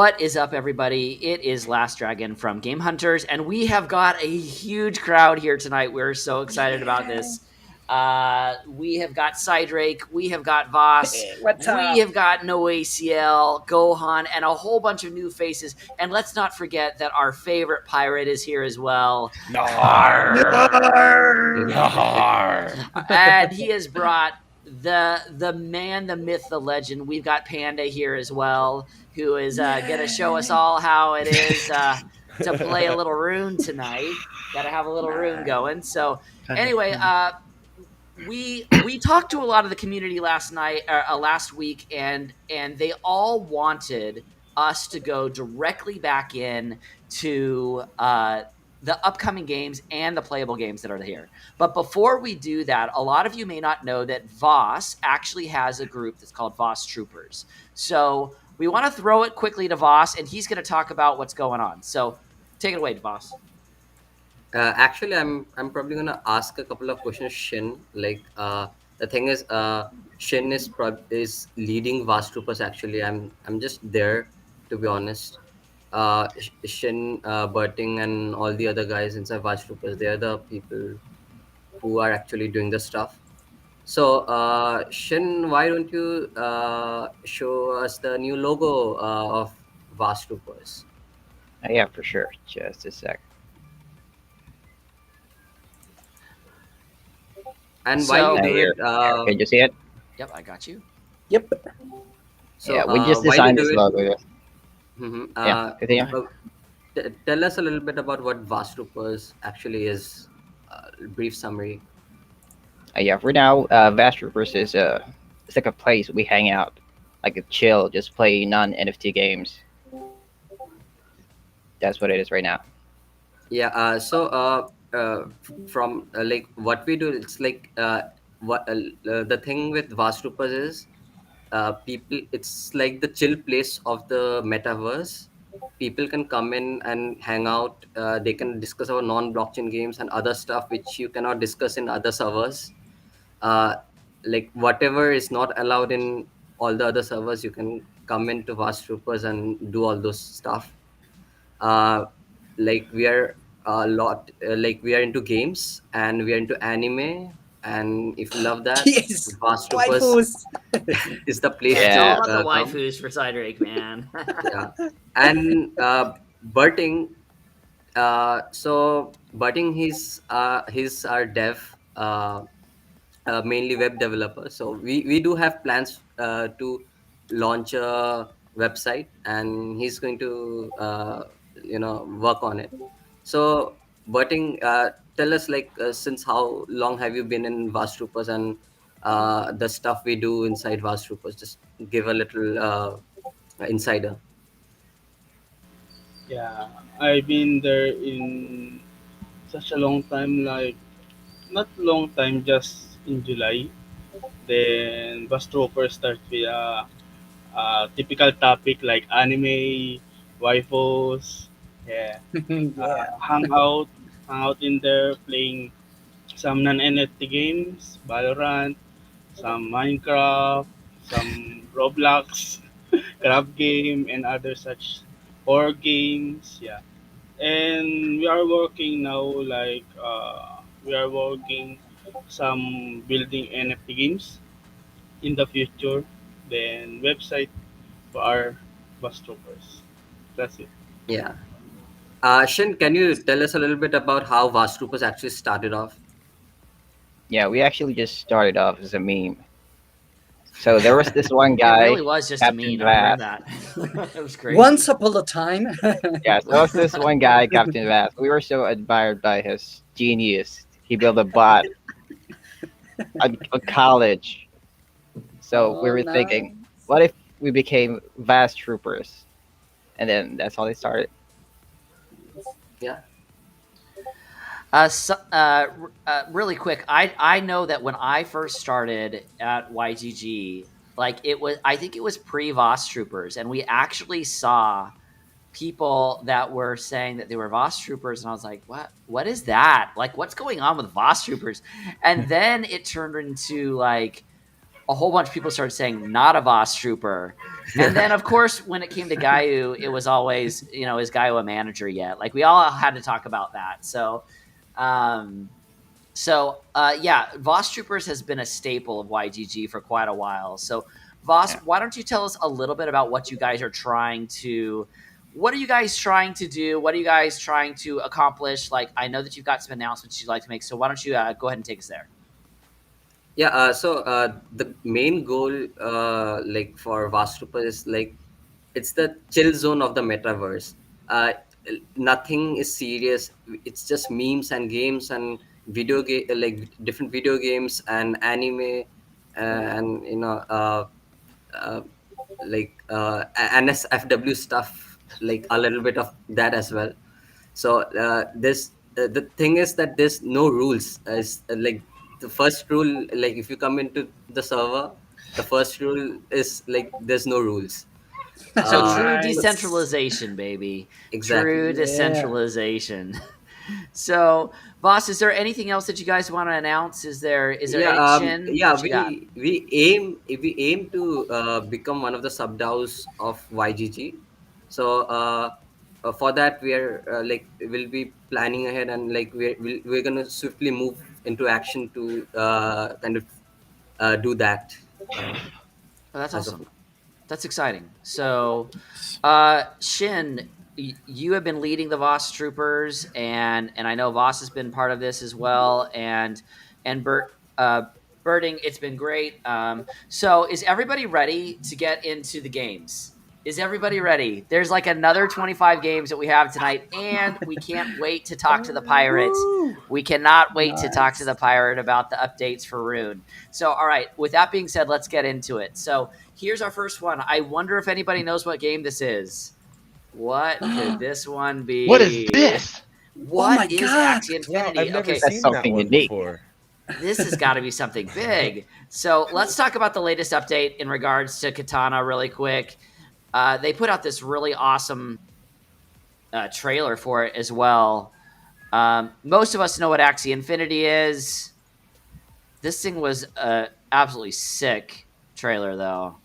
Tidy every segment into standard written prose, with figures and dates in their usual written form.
What is up, everybody? It is Last Dragon from GameHunters, and we have got a huge crowd here tonight. We're so excited about this. We have got Cydrake, we have got Vaas, we have got No ACL, Gohan, and a whole bunch of new faces. And let's not forget that our favorite pirate is here as well. And he has brought the man, the myth, the legend. We've got Panda here as well, who is going to show us all how it is to play a little Roon tonight. Got to have a little Roon going. So anyway, we talked to a lot of the community last week, and they all wanted us to go directly back in to the upcoming games and the playable games that are here. But before we do that, a lot of you may not know that Vaas actually has a group that's called Vaas Troopers. So we want to throw it quickly to Vaas, and he's going to talk about what's going on. So take it away, Vaas. Actually, I'm probably gonna ask a couple of questions, Shin. Like, the thing is, Shin is leading Vast Troopers. Actually, I'm just there, to be honest. Shin, Berting, and all the other guys inside Vast Troopers, they're the people who are actually doing the stuff. So, Shin, why don't you show us the new logo of Vast Troopers? Yeah, for sure. Just a sec. And while you do here, it, can you see it? Yep, I got you. Yep. so Yeah, we just while you designed do this it, logo. Mhm. Yeah, continue. Tell us a little bit about what Vast Troopers actually is. Brief summary. Yeah, for now, Vast Troopers is it's like a place we hang out, like a chill, just play non-NFT games. That's what it is right now. Yeah. From like what we do, it's like the thing with Vast Troopers is people. It's like the chill place of the metaverse. People can come in and hang out. They can discuss our non-blockchain games and other stuff which you cannot discuss in other servers. uh, like whatever is not allowed in all the other servers, you can come into Vast Troopers and do all those stuff. uh, like we are a lot like we are into games and we are into anime, and if you love that, Yes. Vast Troopers Waifus. is the place It's all Yeah. about the to come. waifus for Cydrake, man. Yeah. And Berting, so Berting, he's our dev, mainly web developer. So we do have plans to launch a website, and he's going to work on it. So Berting, tell us, like, since how long have you been in Vast Troopers, and the stuff we do inside Vast Troopers? Just give a little insider. Yeah, I've been there in such a long time, like not long time, just in July. Then bus trooper start with a typical topic like anime, waifus, yeah, Yeah. hang out in there playing some non-NFT games, Valorant, some Minecraft, some Roblox, Crab game, and other such horror games. Yeah, and we are working now like we are working some building NFT games in the future, then website for our bus troopers. That's it. Yeah. Shin, can you tell us a little bit about how Vast Troopers actually started off? Yeah, we actually just started off as a meme. So there was this one It guy, really was just a Captain meme. I remember Vaas. that. It was crazy. Once upon a time. Yeah, so there was this one guy, Captain Vaas. We were so admired by his genius. He built a bot at college. So we Oh, were thinking, what if we became Vast Troopers? And then that's how they started. Yeah. Really quick, I know that when I first started at YGG, like I think it was pre Voss Troopers, and we actually saw people that were saying that they were Voss Troopers, and I was like, what is that? Like, what's going on with Voss Troopers? And then it turned into like a whole bunch of people started saying not a Vaas trooper. And then, of course, when it came to Gaio, it was always, is Gaio a manager yet? Like, we all had to talk about that. So, yeah, Vaas Troopers has been a staple of YGG for quite a while. So, Vaas, why don't you tell us a little bit about what you guys are trying to... What are you guys trying to do? What are you guys trying to accomplish? Like, I know that you've got some announcements you'd like to make, so why don't you go ahead and take us there? Yeah, so the main goal, like for Vaas Trooper, is like it's the chill zone of the metaverse. Uh, Nothing is serious. It's just memes and games and video game, like different video games and anime, and uh, NSFW stuff, like a little bit of that as well. So this the thing is that there's no rules. It's like the first rule, like if you come into the server, the first rule is like there's no rules. So true Nice. decentralization, baby. Exactly. True Yeah. decentralization. So, Vaas, is there anything else that you guys want to announce? Is there Yeah, any Shin? yeah. What you got? We aim to become one of the sub DAOs of YGG. So for that, we are we'll be planning ahead, and like we're gonna swiftly move into action to kind of do that. Oh, that's As of awesome. That's exciting. So, Shin, you have been leading the Vaas troopers, and I know Vaas has been part of this as well. And Birding, it's been great. So, is everybody ready to get into the games? Is everybody ready? There's like another 25 games that we have tonight, and we can't wait to talk to the pirates. We cannot wait to talk to the pirate about the updates for Roon. So, all right, with that being said, let's get into it. So, here's our first one. I wonder if anybody knows what game this is. What could this one be? What is this? What my is God. Axie Wow, Infinity? I've never Okay, That's seen that something one unique. before. this has got to be something big. So let's talk about the latest update in regards to Katana really quick. They put out this really awesome trailer for it as well. Most of us know what Axie Infinity is. This thing was absolutely sick trailer, though.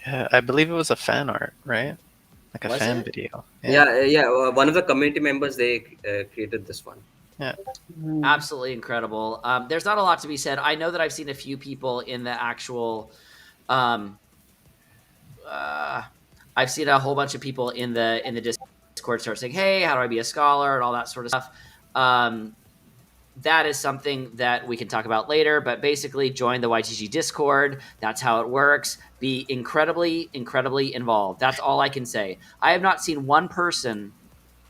Yeah, I believe it was a fan art, right? Like a Was fan it? video. yeah. One of the community members, they created this one. Absolutely incredible. There's not a lot to be said. I know that I've seen a few people in the actual. I've seen a whole bunch of people in the Discord start saying, "Hey, how do I be a scholar?" and all that sort of stuff. That is something that we can talk about later. But basically, join the YGG Discord. That's how it works. Be incredibly, incredibly involved. That's all I can say. I have not seen one person.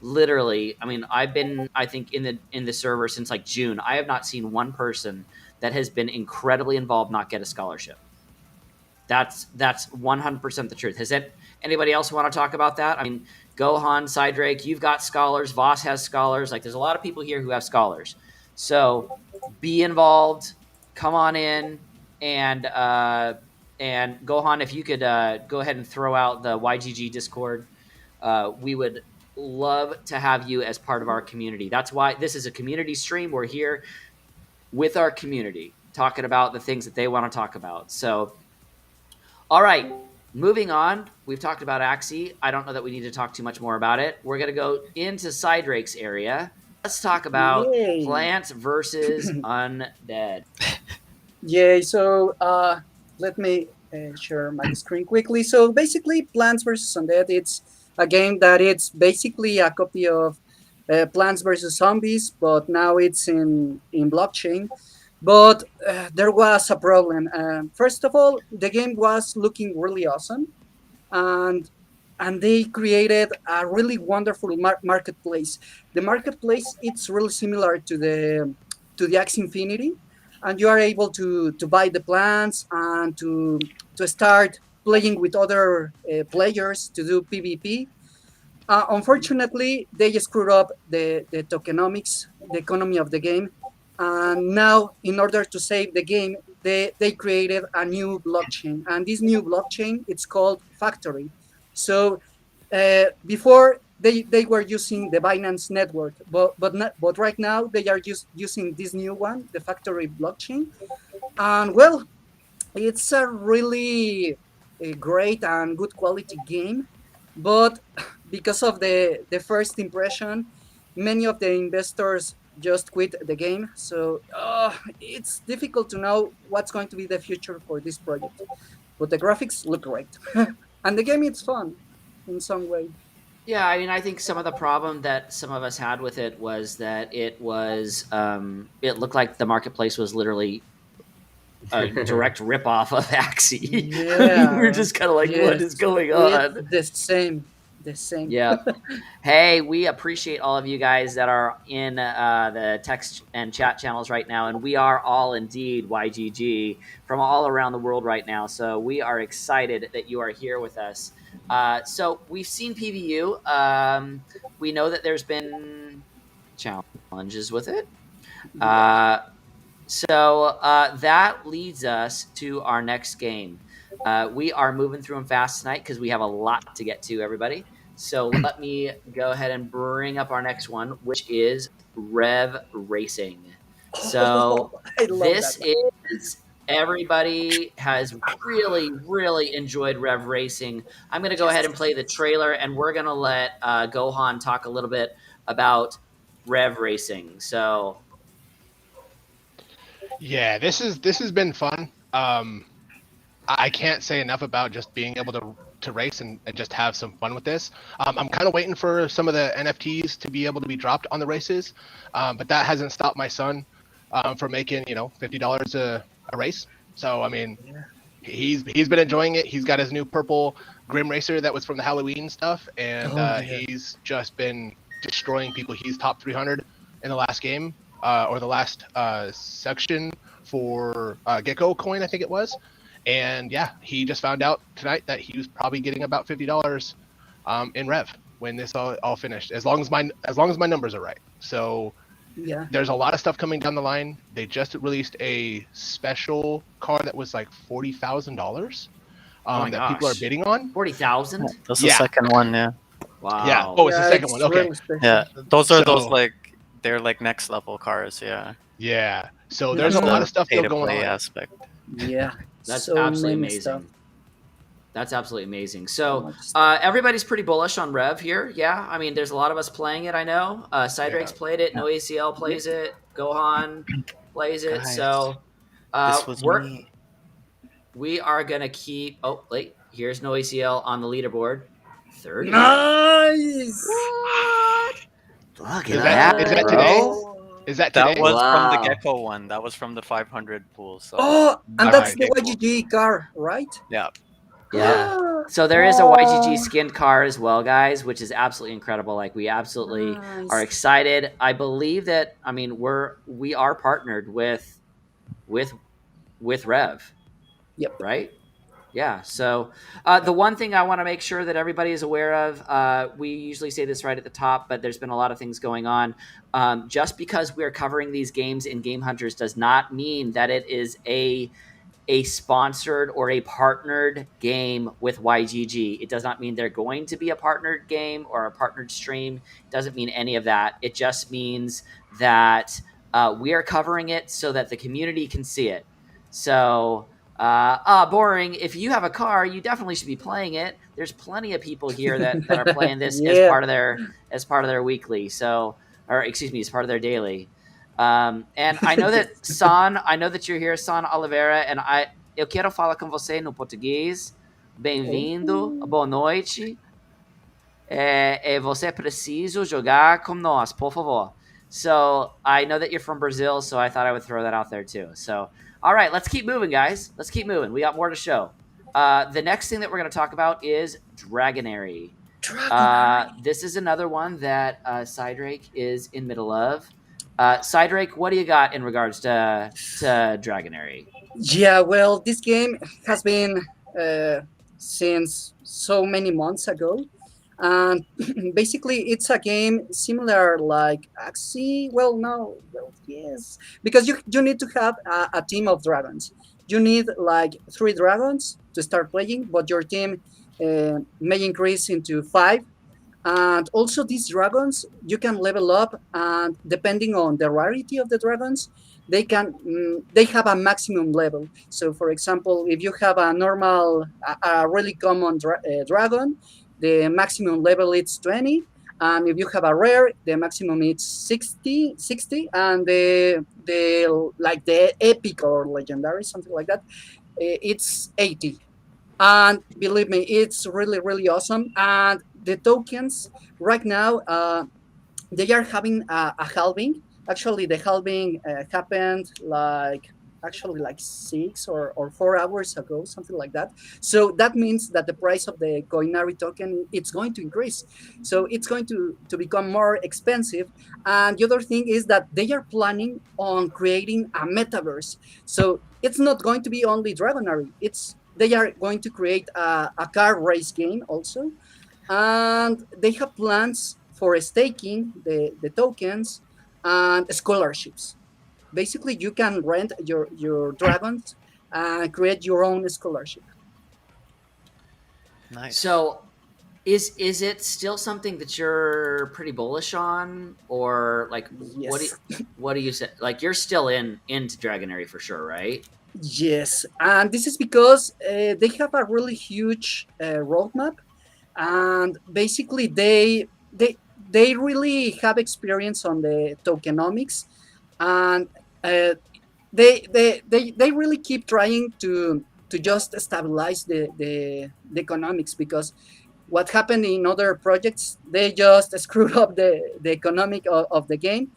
Literally, I mean, I've been, I think, in the server since like June. I have not seen one person that has been incredibly involved not get a scholarship. That's 100% the truth. Has anybody else want to talk about that? I mean, Gohan, Cydrake, you've got scholars. Vaas has scholars. Like, there's a lot of people here who have scholars. So be involved. Come on in, and Gohan, if you could go ahead and throw out the YGG Discord, we would love to have you as part of our community. That's why this is a community stream. We're here with our community, talking about the things that they want to talk about. So, all right, moving on. We've talked about Axie. I don't know that we need to talk too much more about it. We're going to go into Cydrake's area. Let's talk about Yay. Plants versus Undead. Yeah, so let me share my screen quickly. So basically, Plants vs. Undead, it's a game that it's basically a copy of Plants vs. Zombies, but now it's in blockchain. But there was a problem. First of all, the game was looking really awesome, and they created a really wonderful marketplace. The marketplace, it's really similar to the Axie Infinity, and you are able to buy the plants and to start playing with other players to do PvP. Unfortunately, they screwed up the tokenomics, the economy of the game, and now in order to save the game, they created a new blockchain, and this new blockchain, it's called Factory. So before they were using the Binance network, but right now they are just using this new one, the Factory blockchain. And well, it's a really great and good quality game, but because of the first impression, many of the investors just quit the game. So it's difficult to know what's going to be the future for this project. But the graphics look great, and the game is fun in some way. Yeah, I mean, I think some of the problem that some of us had with it was that it looked like the marketplace was literally a direct ripoff of Axie. I mean, we Yeah, were just kind of like, what is yes, going it's on? the same, the same. Yeah. Hey, we appreciate all of you guys that are in the text and chat channels right now, and we are all indeed YGG from all around the world right now. So we are excited that you are here with us. So we've seen PVU. We know that there's been challenges with it. So that leads us to our next game. We are moving through them fast tonight because we have a lot to get to, everybody. So let me go ahead and bring up our next one, which is Rev Racing. So I love this that one. is everybody has really, really enjoyed Rev Racing. I'm going to go ahead and play the trailer, and we're going to let Gohan talk a little bit about Rev Racing. So Yeah, this has been fun. I can't say enough about just being able to race and just have some fun with this. I'm kind of waiting for some of the NFTs to be able to be dropped on the races, but that hasn't stopped my son from making $50 a race. So I mean, he's been enjoying it. He's got his new purple Grim Racer that was from the Halloween stuff, and Oh, yeah. he's just been destroying people. He's top 300 in the last game or the last section for Gecko coin, I think it was. And yeah, he just found out tonight that he was probably getting about $50 in rev when this all finished, as long as my numbers are right. So Yeah. there's a lot of stuff coming down the line. They just released a special car that was like $40,000 my that people are gosh. bidding on. 40,000? That's the Yeah. second one, yeah. Wow. Yeah. Oh, it's the Yeah, second one. Okay. really special. Yeah, those are So- they're like next level cars, yeah. Yeah. So there's That's a lot the of stuff pay still to going play on. aspect. Yeah. That's so absolutely many amazing. stuff. That's absolutely amazing. So much stuff. everybody's pretty bullish on Rev here. Yeah, I mean, there's a lot of us playing it. I know. Cydrake's played it. No ACL plays it. Gohan plays it. Guys, So This was me. we are gonna keep. Oh, wait. Here's No ACL on the leaderboard. 30. Nice. What? Look Is at that- that, is that bro. today? Is that today? That was from the Wow. Gecko one. That was from the 500 pool. So Oh, and Alright, that's the okay, cool. YGG car, right? yeah, Yeah. So there is a YGG skinned car as well, guys, which is absolutely incredible. Like we absolutely Nice. are excited. I believe that we are partnered with Rev. Yep. Right? Yeah. So the one thing I want to make sure that everybody is aware of, we usually say this right at the top, but there's been a lot of things going on. Just because we're covering these games in GameHunters does not mean that it is a sponsored or a partnered game with YGG. It does not mean they're going to be a partnered game or a partnered stream. It doesn't mean any of that. It just means that we are covering it so that the community can see it. So, boring. If you have a car, you definitely should be playing it. There's plenty of people here that are playing this as Yeah. part of their weekly. So, or excuse me, as part of their daily. And I know that I know that you're here, San Oliveira, and eu quero falar com você no português. Bem-vindo, boa noite. Você precisa jogar com nós, por favor. So I know that you're from Brazil, so I thought I would throw that out there too. So, all right, let's keep moving, guys. Let's keep moving. We got more to show. The next thing that we're going to talk about is Dragonary. This is another one that Cydrake is in middle of. Cydrake, what do you got in regards to Dragonary? Yeah, well, this game has been since so many months ago, and basically it's a game similar like Axie. Well, no, well, yes, because you need to have a team of dragons. You need like 3 dragons to start playing, but your team may increase into 5, And also these dragons, you can level up, and depending on the rarity of the dragons, they have a maximum level. So for example, if you have a normal, a really common dragon, the maximum level is 20. And if you have a rare, the maximum is 60, and the like the epic or legendary, something like that, it's 80. And believe me, it's really really awesome. And the tokens right now, they are having a halving. Actually, the halving happened like actually like 6 or 4 hours ago, something like that. So that means that the price of the Coinari token, it's going to increase. So it's going to become more expensive. And the other thing is that they are planning on creating a metaverse. So it's not going to be only Dragonary. They are going to create a car race game also, and they have plans for staking the tokens and scholarships. Basically, you can rent your dragons and create your own scholarship. Nice. So, is it still something that you're pretty bullish on, or like Yes. what do you say? Like you're still into Dragonary for sure, right? Yes, and this is because they have a really huge roadmap, and basically they really have experience on the tokenomics, and uh, they really keep trying to just stabilize the economics, because what happened in other projects, they just screwed up the economic of the game.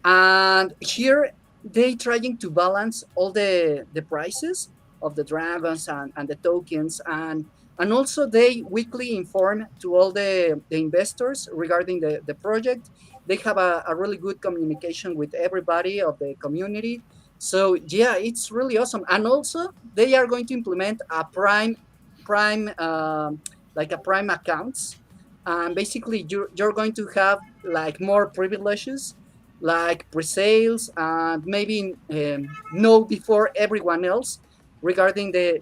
And here they trying to balance all the prices of the dragons and the tokens, and also they weekly inform to all the investors regarding the project. They have a really good communication with everybody of the community. So yeah, it's really awesome. And also they are going to implement a prime like a prime accounts, and basically you're going to have like more privileges, like pre-sales, and maybe know before everyone else regarding the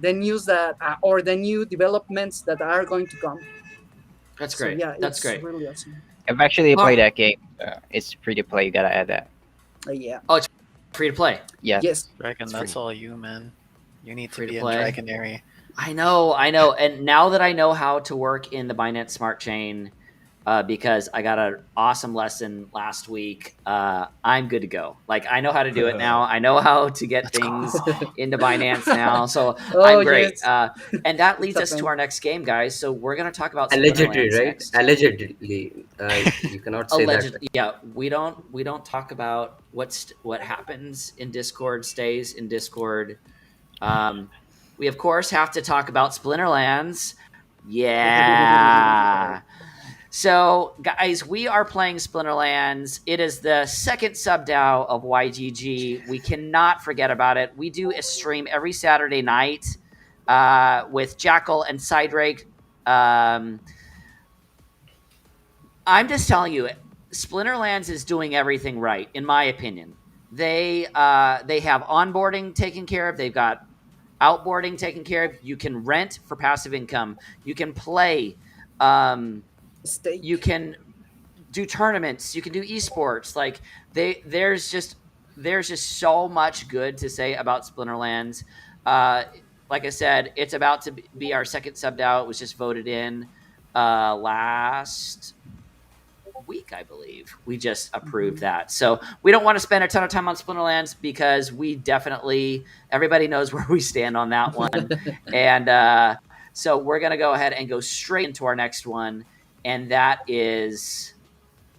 news that or the new developments that are going to come. That's So great. yeah, That's it's great. really awesome. I've actually Well- played that game. It's free to play. You gotta add that. Yeah. Oh, it's free to play. Yes. Yes. Dragon, It's that's free. all you, man. You need to Free to be in play. Dragonary. I know. And now that I know how to work in the Binance Smart Chain, because I got an awesome lesson last week, I'm good to go. Like I know how to do it now. I know how to get things into Binance now. So Oh, I'm great. yes. And that leads It's us to our next game, guys. So we're going to talk about Allegedly, Splinterlands right? next. Allegedly, you cannot say that. Yeah, we don't talk about what happens in Discord stays in Discord. We of course have to talk about Splinterlands. Yeah. So, guys, we are playing Splinterlands. It is the second sub-DAO of YGG. We cannot forget about it. We do a stream every Saturday night with Jackal and Cydrake. I'm just telling you, Splinterlands is doing everything right, in my opinion. They have onboarding taken care of. They've got outboarding taken care of. You can rent for passive income. You can play. Stake. You can do tournaments. You can do esports. Like there's just so much good to say about Splinterlands. Like I said, it's about to be our second sub DAO. It was just voted in last week, I believe. We just approved that. So we don't want to spend a ton of time on Splinterlands because we definitely, everybody knows where we stand on that one. And so we're going to go ahead and go straight into our next one. And that is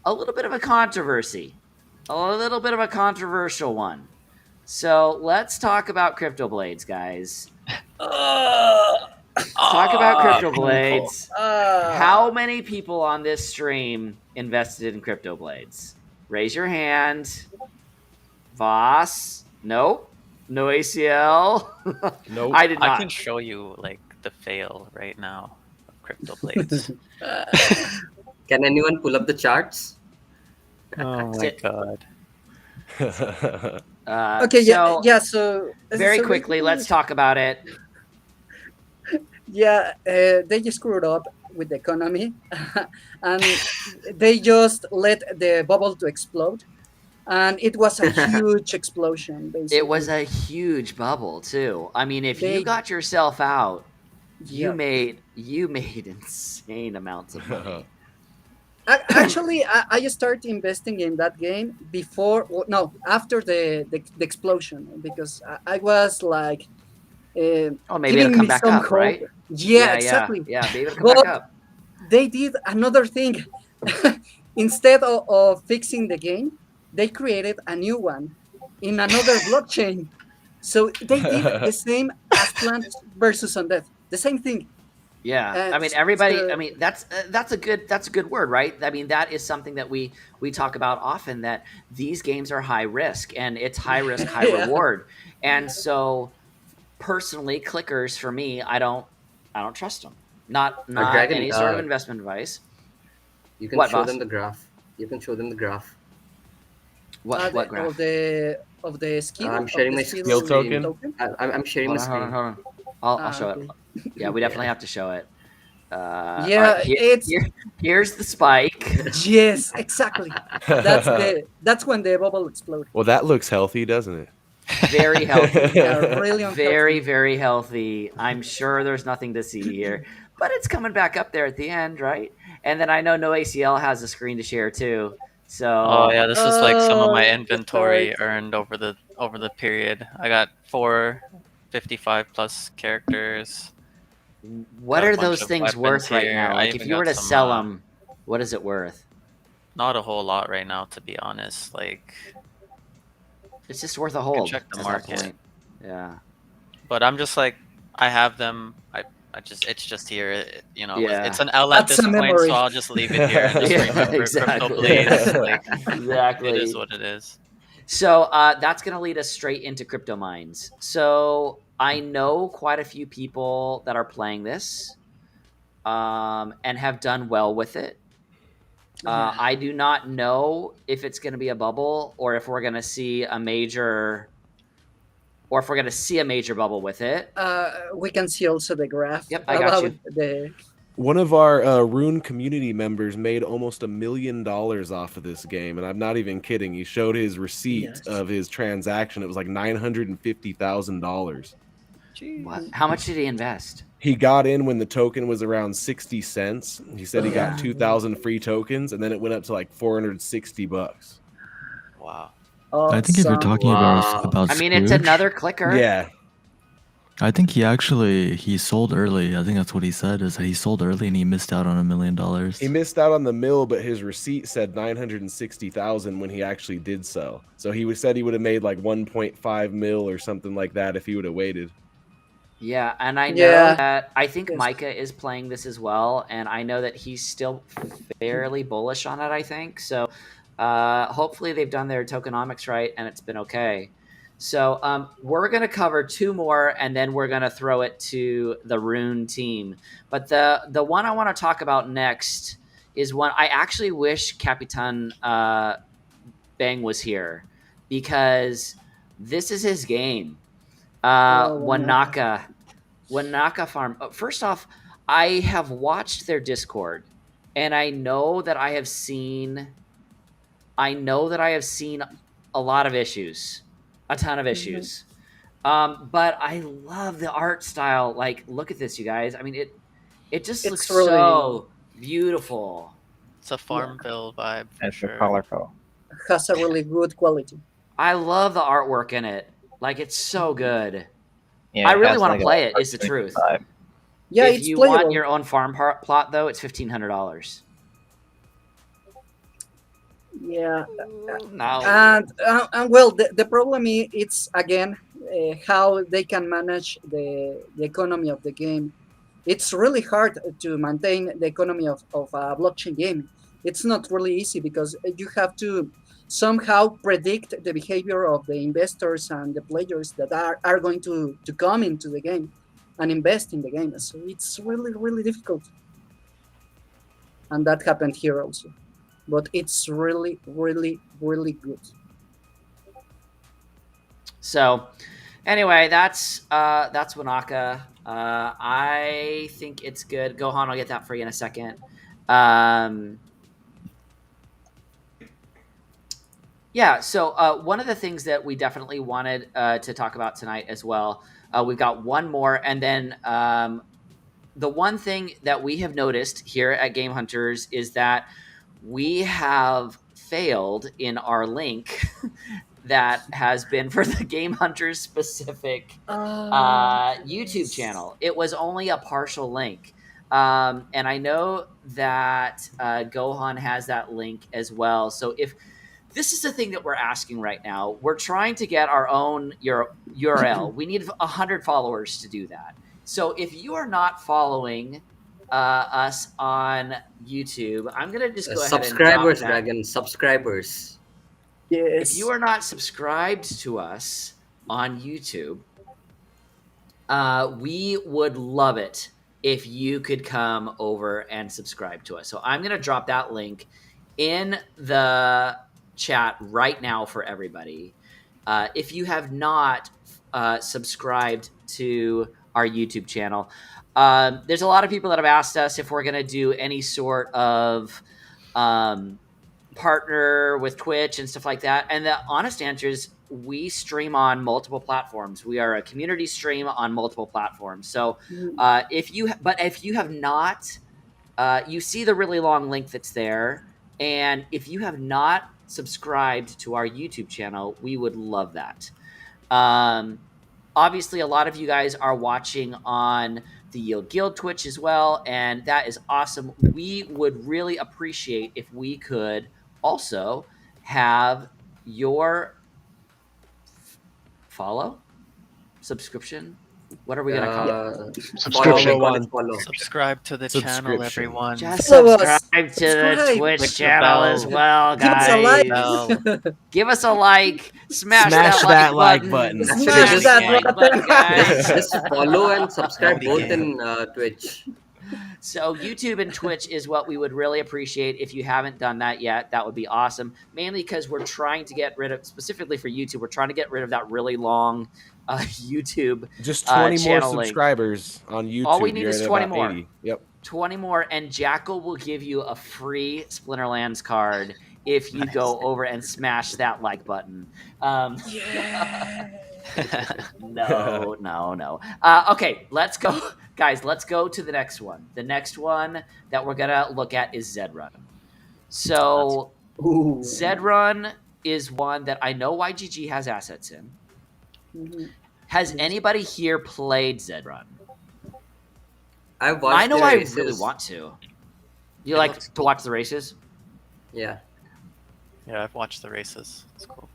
a little bit of a controversy, a little bit of a controversial one. So let's talk about Crypto Blades, guys. Talk about Crypto Blades. How many people on this stream invested in Crypto Blades? Raise your hand. Vaas? Nope. No ACL. Nope. I did not. I can show you like the fail right now of Crypto Blades. Can anyone pull up the charts? Oh my god. Okay. So So very basically, quickly, let's talk about it. Yeah, they just screwed up. with the economy, and they just let the bubble to explode, and it was a huge explosion. Basically, It was a huge bubble too. I mean, if you They- got yourself out, you Yeah. made insane amounts of money. Actually, I started investing in that game before, no, after the explosion, because I was like Oh, maybe it'll giving come me back some up, hope. right? Yeah, exactly. Yeah, maybe it'll come back But up. they did another thing. Instead of fixing the game, they created a new one in another blockchain. So they did the same as Plants versus Undead. The same thing. Yeah, I mean everybody. So- I mean that's a good word, right? I mean that is something that we talk about often. That these games are high risk, and it's high risk, high Yeah. reward. And so, personally, clickers for me, I don't trust them. Not Dragon, any sort of investment advice. you can What, show boss? them the graph. You can show them the graph. What graph? Of the skill. I'm of sharing the my skill skill screen. token? I'm sharing Hold the on, hold on, screen. hold on. I'll show Okay. it. Yeah, we definitely have to show it. Yeah, all right, it's here's the spike. yes, exactly. That's when the bubble exploded. Well, that looks healthy, doesn't it? Very healthy. Yeah, really unhealthy. Very, very healthy. I'm sure there's nothing to see here, but it's coming back up there at the end, right? And then I know No ACL has a screen to share too. So Oh yeah, this is like some of my that's inventory right. earned over the period. I got 455 plus characters. what Got a are bunch those of things weapons worth right here. now? I Like if even you were got to some, sell them, what is it worth? Not a whole lot right now, to be honest. Like, It's just worth a hold. check the at that market. point. Yeah. but I'm just like, I have them. It's just here. You know, Yeah. it's an L at That's this a point, memory. so I'll just leave it here and just Yeah, remember exactly. Crypto Blades. Like, Exactly. it is what it is. So that's going to lead us straight into crypto mines. So I know quite a few people that are playing this and have done well with it. Yeah. I do not know if it's going to be a bubble or if we're going to see a major bubble with it. We can see also the graph Yep, I got about you. the. One of our Roon community members made almost $1 million off of this game, and I'm not even kidding. He showed his receipt Yes. of his transaction. It was like $950,000. What? How much did he invest? He got in when the token was around 60 cents. He said he Yeah. got 2,000 free tokens, and then it went up to like $460. Wow. I think if you're Awesome. talking Wow. about I mean, it's Scrooge, another clicker. Yeah. I think he sold early. I think that's what he said, is that he sold early and he missed out on $1 million. He missed out on the mill, but his receipt said 960,000 when he actually did sell. So he said he would have made like 1.5 mil or something like that if he would have waited. Yeah, and I know Yeah. that I think Yes. Micah is playing this as well, and I know that he's still fairly bullish on it, I think. So hopefully they've done their tokenomics right and it's been okay. So we're going to cover two more, and then we're going to throw it to the Roon team. But the one I want to talk about next is one I actually wish Capitan Bang was here, because this is his game. Wanaka Farm. First off, I have watched their Discord, and I know that I have seen a lot of issues, a ton of issues. But I love the art style. Like, look at this, you guys. I mean, it just It's looks really- so beautiful. It's a Farmville vibe for It's sure. colorful. Has a really good quality. I love the artwork in it. Like, it's so good. Yeah, I it really has want like to a play it, is the truth. vibe. Yeah, if it's you playable. want your own farm plot, though, it's $1,500. Yeah, No. and well, the problem is it's again how they can manage the economy of the game. It's really hard to maintain the economy of a blockchain game. It's not really easy because you have to somehow predict the behavior of the investors and the players that are going to come into the game and invest in the game. So it's really, really difficult. And that happened here also. But it's really, really, really good. So Anyway, that's Wanaka. I think it's good. Gohan, I'll get that for you in a second. Yeah, so one of the things that we definitely wanted to talk about tonight as well, we've got one more, and then the one thing that we have noticed here at Game Hunters is that we have failed in our link that has been for the Game Hunters specific YouTube channel. It was only a partial link. And I know that Gohan has that link as well. So if this is the thing that we're asking right now, we're trying to get our own URL. We need 100 followers to do that. So if you are not following us on YouTube, I'm going to just go ahead and Subscribers, drop that. Dragon. Subscribers. Yes. If you are not subscribed to us on YouTube, we would love it if you could come over and subscribe to us. So I'm going to drop that link in the chat right now for everybody. If you have not subscribed to our YouTube channel, there's a lot of people that have asked us if we're going to do any sort of partner with Twitch and stuff like that. And the honest answer is we stream on multiple platforms. We are a community stream on multiple platforms. So if you have not, you see the really long link that's there. And if you have not subscribed to our YouTube channel, we would love that. Obviously, a lot of you guys are watching on the Yield Guild Twitch as well, and that is awesome. We would really appreciate if we could also have your follow, subscription. What are we going to call it? Subscription. Follow. Subscribe to the channel, Subscription. everyone. Just Follow us. subscribe to the Subscribe. Twitch Click the channel bell. as well, Give us guys. a like. Give us a like. Smash Smash that like button. button. Smash just- that like button. button, guys. Just follow and subscribe Howdy, both gang. in Twitch. So YouTube and Twitch is what we would really appreciate. If you haven't done that yet, that would be awesome. Mainly because we're trying to get rid of, specifically for YouTube, we're trying to get rid of that really long YouTube. Just 20 more channel link. subscribers on YouTube. All we need You're is at 20 about more. 80. Yep. 20 more, and Jackal will give you a free Splinterlands card if you go over and smash that like button. No. Okay, let's go. Guys, let's go to the next one. The next one that we're going to look at is Zed Run. So, Ooh. Zed Run is one that I know YGG has assets in. Mhm. Has anybody here played Zed Run? I watched I know the I races. really want to. You It like looks to watch the races? Yeah. Yeah, I've watched the races. It's cool.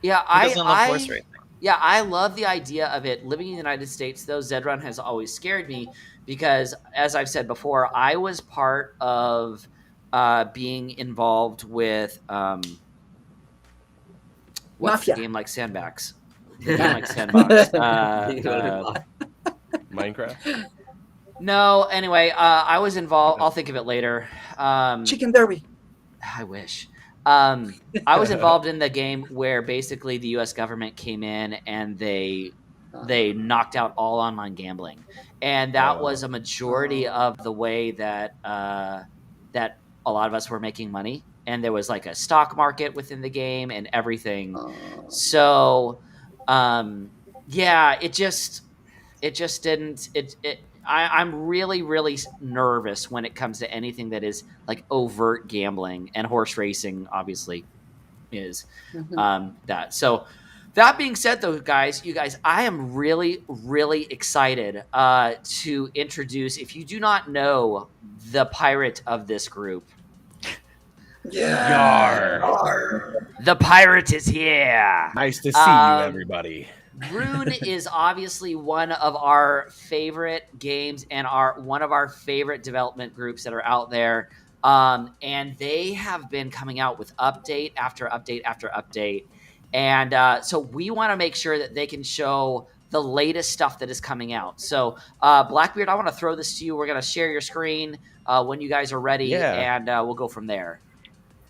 Yeah, Who doesn't love horse racing? Yeah, I love the idea of it. Living in the United States, though, Zed Run has always scared me because, as I've said before, I was part of being involved with what's Mafia. the game like Sandbox? The game like Sandbox. Minecraft. No, anyway, I was involved. I'll think of it later. Chicken Derby. I wish. I was involved in the game where basically the U.S. government came in and they knocked out all online gambling, and that was a majority of the way that that a lot of us were making money. And there was like a stock market within the game and everything. So, yeah, it just didn't. I'm really, really nervous when it comes to anything that is like overt gambling, and horse racing obviously is that. So that being said, though, you guys, I am really, really excited to introduce, if you do not know, the pirate of this group. Yar. The pirate is here. Nice to see you, everybody. Roon is obviously one of our favorite games and one of our favorite development groups that are out there. And they have been coming out with update after update after update. And so we want to make sure that they can show the latest stuff that is coming out. So Blackbeard, I want to throw this to you. We're going to share your screen when you guys are ready, and we'll go from there.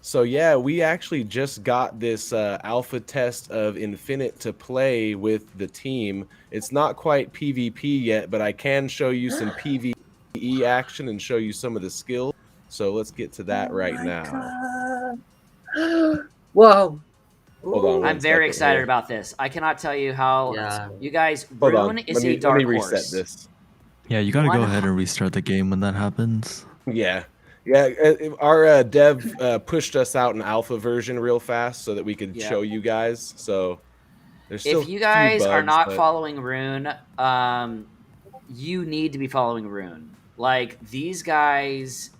So yeah, we actually just got this alpha test of Infinite to play with the team. It's not quite PvP yet, but I can show you some PvE action and show you some of the skills. So let's get to that right now. Wow. Hold on. I'm very excited here. about this. I cannot tell you how Yeah. you guys. Hold on. Rune is Let me a dark reset horse. this. Yeah, you gotta go One- ahead and restart the game when that happens. Yeah. Our dev pushed us out an alpha version real fast so that we could Yeah. show you guys. So there's still If you a few guys are bugs, not but- following Rune, you need to be following Rune. Like these guys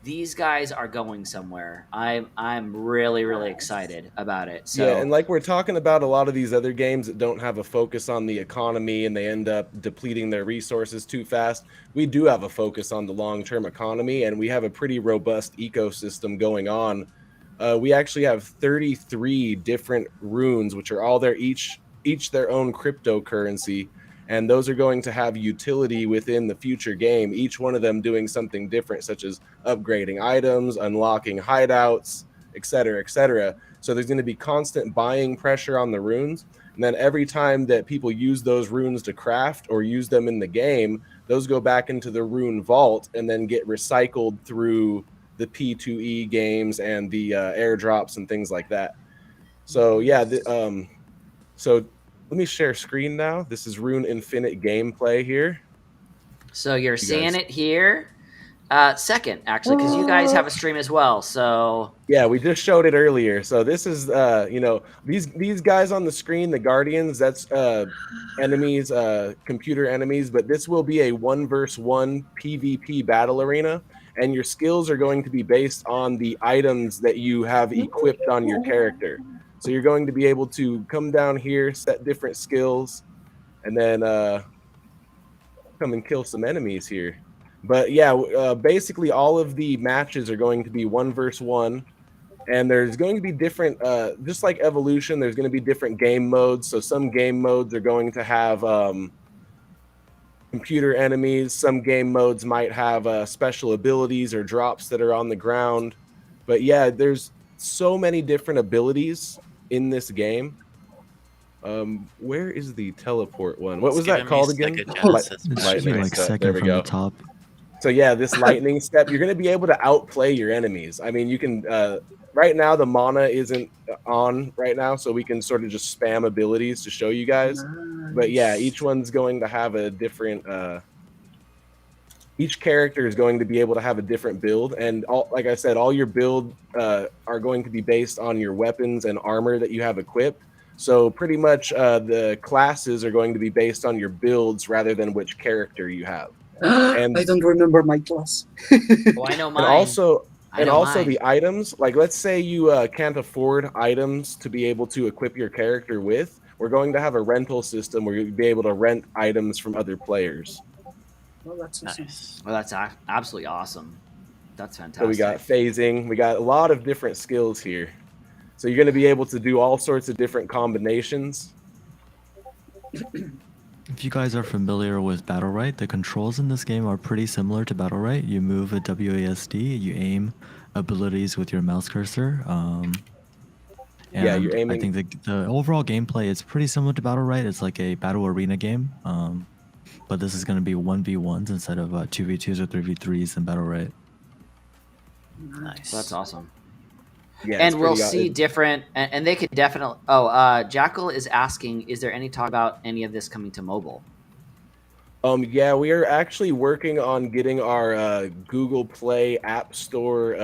are going somewhere. I'm really excited about it. So Yeah, and like we're talking about a lot of these other games that don't have a focus on the economy and they end up depleting their resources too fast, we do have a focus on the long-term economy, and we have a pretty robust ecosystem going on. We actually have 33 different runes, which are all each their own cryptocurrency, and those are going to have utility within the future game, each one of them doing something different, such as upgrading items, unlocking hideouts, etc., etc. So there's going to be constant buying pressure on the runes. And then every time that people use those runes to craft or use them in the game, those go back into the rune vault and then get recycled through the P2E games and the airdrops and things like that. So yeah, so let me share screen now. This is Roon Infinite gameplay here. So you're seeing guys- it here. Second, actually, because you guys have a stream as well. So Yeah, we just showed it earlier. So this is, these guys on the screen, the Guardians, that's enemies, computer enemies. But this will be a 1v1 PvP battle arena, and your skills are going to be based on the items that you have equipped on your character. So you're going to be able to come down here, set different skills, and then come and kill some enemies here. But yeah, basically all of the matches are going to be 1v1, and there's going to be different, just like Evolution, there's going to be different game modes. So some game modes are going to have computer enemies. Some game modes might have special abilities or drops that are on the ground. But yeah, there's so many different abilities in this game. Where is the teleport one? What was that called again? Sega Genesis It should be Lightning like step. second There we from go. the top. So yeah, this lightning step, you're going to be able to outplay your enemies. I mean, you can, right now the mana isn't on right now, so we can sort of just spam abilities to show you guys. But yeah, each one's going to have a different, each character is going to be able to have a different build. And like I said, all your build are going to be based on your weapons and armor that you have equipped. So pretty much the classes are going to be based on your builds rather than which character you have. And- I don't remember my class. well, I know mine. And also, I know mine. the items, like let's say you can't afford items to be able to equip your character with, we're going to have a rental system where you'll be able to rent items from other players. Well, that's awesome. Nice. Well, that's absolutely awesome. That's fantastic. So we got phasing, we got a lot of different skills here. So you're going to be able to do all sorts of different combinations. If you guys are familiar with Battle Right, the controls in this game are pretty similar to Battle Right. You move with WASD, you aim abilities with your mouse cursor. Yeah, you're and I aiming- think the overall gameplay is pretty similar to Battle Right. It's like a battle arena game, but this is going to be 1v1s instead of 2v2s or 3v3s in Battle Right. Nice. So that's awesome. Yeah, And it's we'll pretty- see different, and they could definitely. Oh, Jackal is asking, is there any talk about any of this coming to mobile? Yeah, we are actually working on getting our Google Play App Store.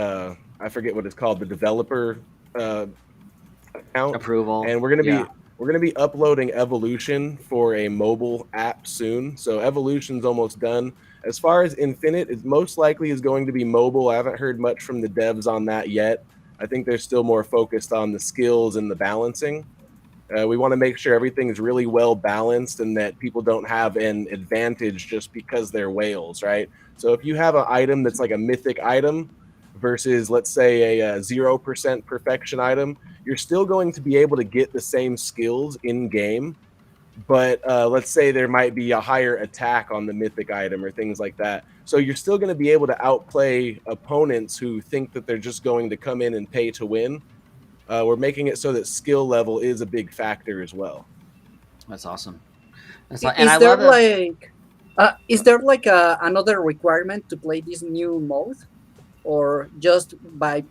I forget what it's called, the developer account Approval. and we're gonna Yeah. be uploading Evolution for a mobile app soon. So Evolution's almost done. As far as Infinite, it most likely is going to be mobile. I haven't heard much from the devs on that yet. I think they're still more focused on the skills and the balancing. We want to make sure everything is really well balanced and that people don't have an advantage just because they're whales, right? So if you have an item that's like a mythic item versus, let's say, a 0% perfection item, you're still going to be able to get the same skills in game. But let's say there might be a higher attack on the mythic item or things like that. So you're still going to be able to outplay opponents who think that they're just going to come in and pay to win. We're making it so that skill level is a big factor as well. That's awesome. And Is I there love it. is there like another requirement to play this new mode, or just by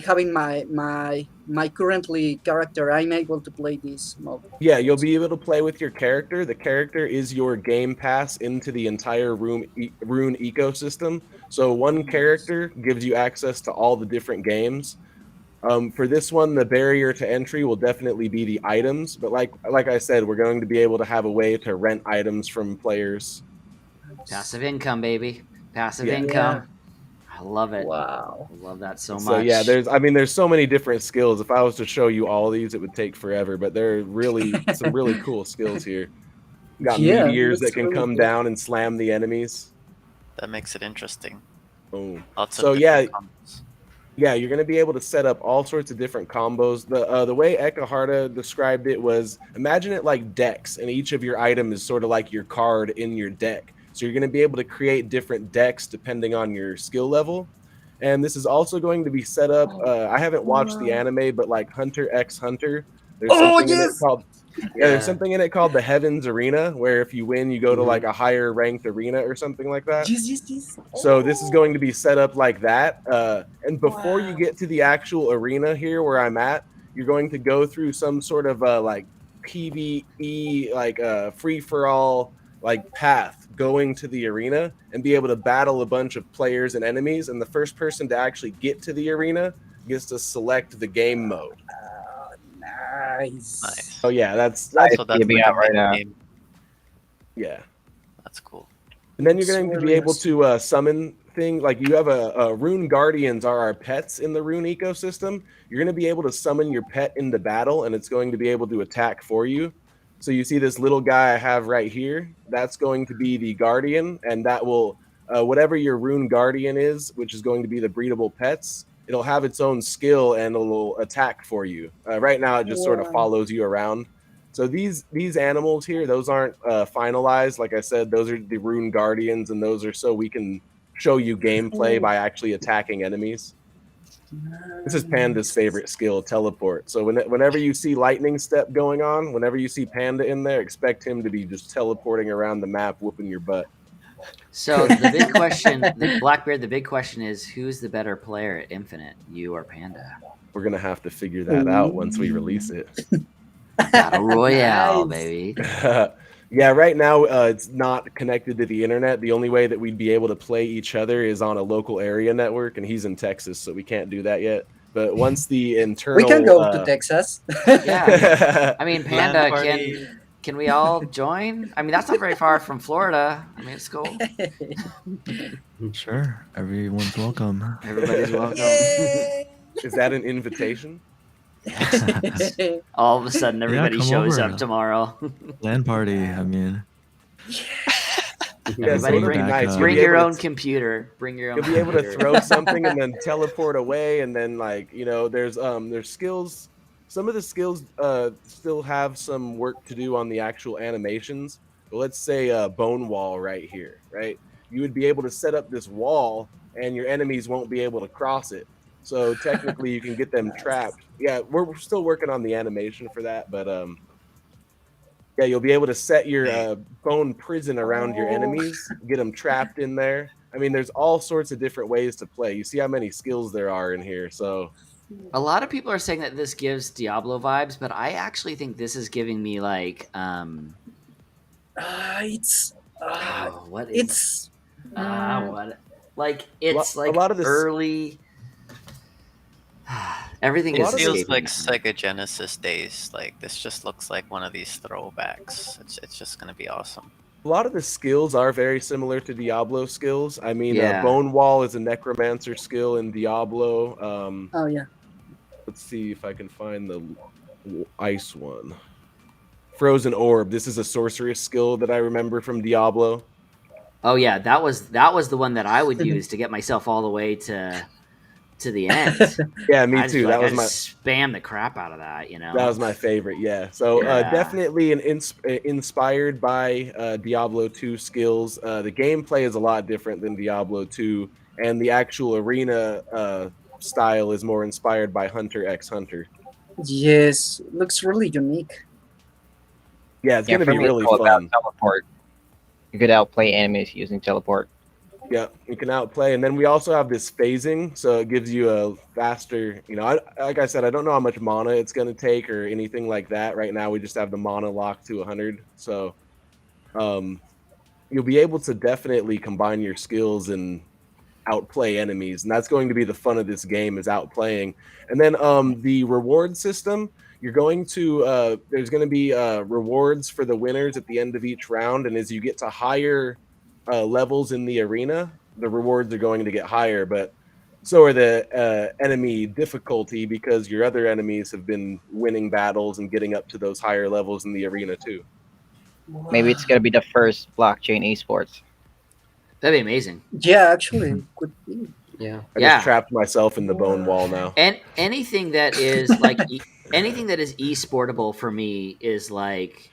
having my currently character, I'm able to play this mode? Yeah, you'll be able to play with your character. The character is your game pass into the entire Rune ecosystem. So one character gives you access to all the different games. For this one, the barrier to entry will definitely be the items. But like I said, we're going to be able to have a way to rent items from players. Passive income, baby. Passive Yeah. income. I love it. Wow. I love that so much. So yeah, there's so many different skills. If I was to show you all these, it would take forever. But there are really some really cool skills here. Got meteors that that's can really come cool. down and slam the enemies. That makes it interesting. Boom. Lots So of yeah, different combos. yeah, you're gonna be able to set up all sorts of different combos. The way Ekaharta described it was, imagine it like decks, and each of your item is sort of like your card in your deck. So you're gonna be able to create different decks depending on your skill level. And this is also going to be set up. I haven't watched the anime, but like Hunter x Hunter, there's something in it called there's something in it called the Heavens Arena, where if you win, you go to like a higher ranked arena or something like that. Yes. So this is going to be set up like that. And before you get to the actual arena here where I'm at, you're going to go through some sort of like PvE, like free for all like path going to the arena and be able to battle a bunch of players and enemies. And the first person to actually get to the arena gets to select the game mode. Nice. Oh yeah, that's So that's giving like out a right mini now. game. yeah. That's cool. And then you're going to be Really able nice. to summon things like you have a Rune Guardians are our pets in the Rune ecosystem. You're going to be able to summon your pet into battle, and it's going to be able to attack for you. So you see this little guy I have right here. That's going to be the Guardian, and that will whatever your Rune Guardian is, which is going to be the breedable pets. It'll have its own skill and it'll attack for you. Right now, it just sort of Wow. follows you around. So these animals here, those aren't finalized. Like I said, those are the Rune Guardians, and those are so we can show you gameplay by actually attacking enemies. This is Panda's favorite skill, teleport. So whenever you see Lightning Step going on, whenever you see Panda in there, expect him to be just teleporting around the map, whooping your butt. So the big question, Blackbeard, the big question is, who's the better player at Infinite, you or Panda? We're gonna have to figure that out once we release it. Battle Royale, Nice. baby. Yeah, right now it's not connected to the internet. The only way that we'd be able to play each other is on a local area network, and he's in Texas, so we can't do that yet. But once the internal, We can go to Texas. Yeah. I mean, LAN Panda, party. can we all join? I mean, that's not very far from Florida. I mean, it's cool. Sure, everyone's welcome. Everybody's welcome. is that an invitation? All of a sudden, everybody come shows over. up tomorrow. LAN party. I mean, Yeah, Everybody it'll be bring, nice. You'll bring be your able own to- computer. Bring your own. You'll be able to computer. throw something and then teleport away, and then there's skills. Some of the skills still have some work to do on the actual animations. But let's say bone wall right here, right? You would be able to set up this wall, and your enemies won't be able to cross it. So technically, you can get them trapped. Yeah, we're still working on the animation for that, but yeah, you'll be able to set your bone prison around your enemies, get them trapped in there. I mean, there's all sorts of different ways to play. You see how many skills there are in here. So A lot of people are saying that this gives Diablo vibes, but I actually think this is giving me like It's what is it's what like it's A like lot of this- early everything A is lot It of feels escaping like me. Sega Genesis days. Like this just looks like one of these throwbacks. It's just gonna be awesome. a lot of the skills are very similar to Diablo skills. I mean, Yeah. Bone Wall is a necromancer skill in Diablo. oh yeah. Let's see if I can find the ice one. Frozen Orb. This is a sorceress skill that I remember from Diablo. Oh yeah, that was the one that I would use to get myself all the way to the end. Yeah, me I just too. feel That like was I my spam the crap out of that. that was my favorite. Yeah. So Yeah. definitely inspired by Diablo 2 skills. The gameplay is a lot different than Diablo 2, and the actual arena style is more inspired by Hunter x Hunter. Yes, looks really unique. Yeah, it's Yeah, gonna for be me, it's really all about fun. teleport. You could outplay enemies using teleport. Yeah, you can outplay, and then we also have this phasing, so it gives you a faster. Like I said, I don't know how much mana it's going to take or anything like that. Right now, we just have the mana locked to 100, so you'll be able to definitely combine your skills and outplay enemies, and that's going to be the fun of this game is outplaying. And then the reward system, you're going to there's going to be rewards for the winners at the end of each round, and as you get to higher levels in the arena, the rewards are going to get higher, but so are the enemy difficulty because your other enemies have been winning battles and getting up to those higher levels in the arena too. Maybe it's gonna be the first blockchain esports. That'd be amazing. Yeah, actually, could be. Yeah. I Yeah. just trapped myself in the bone wall now. And anything that is like anything that is esportable for me is like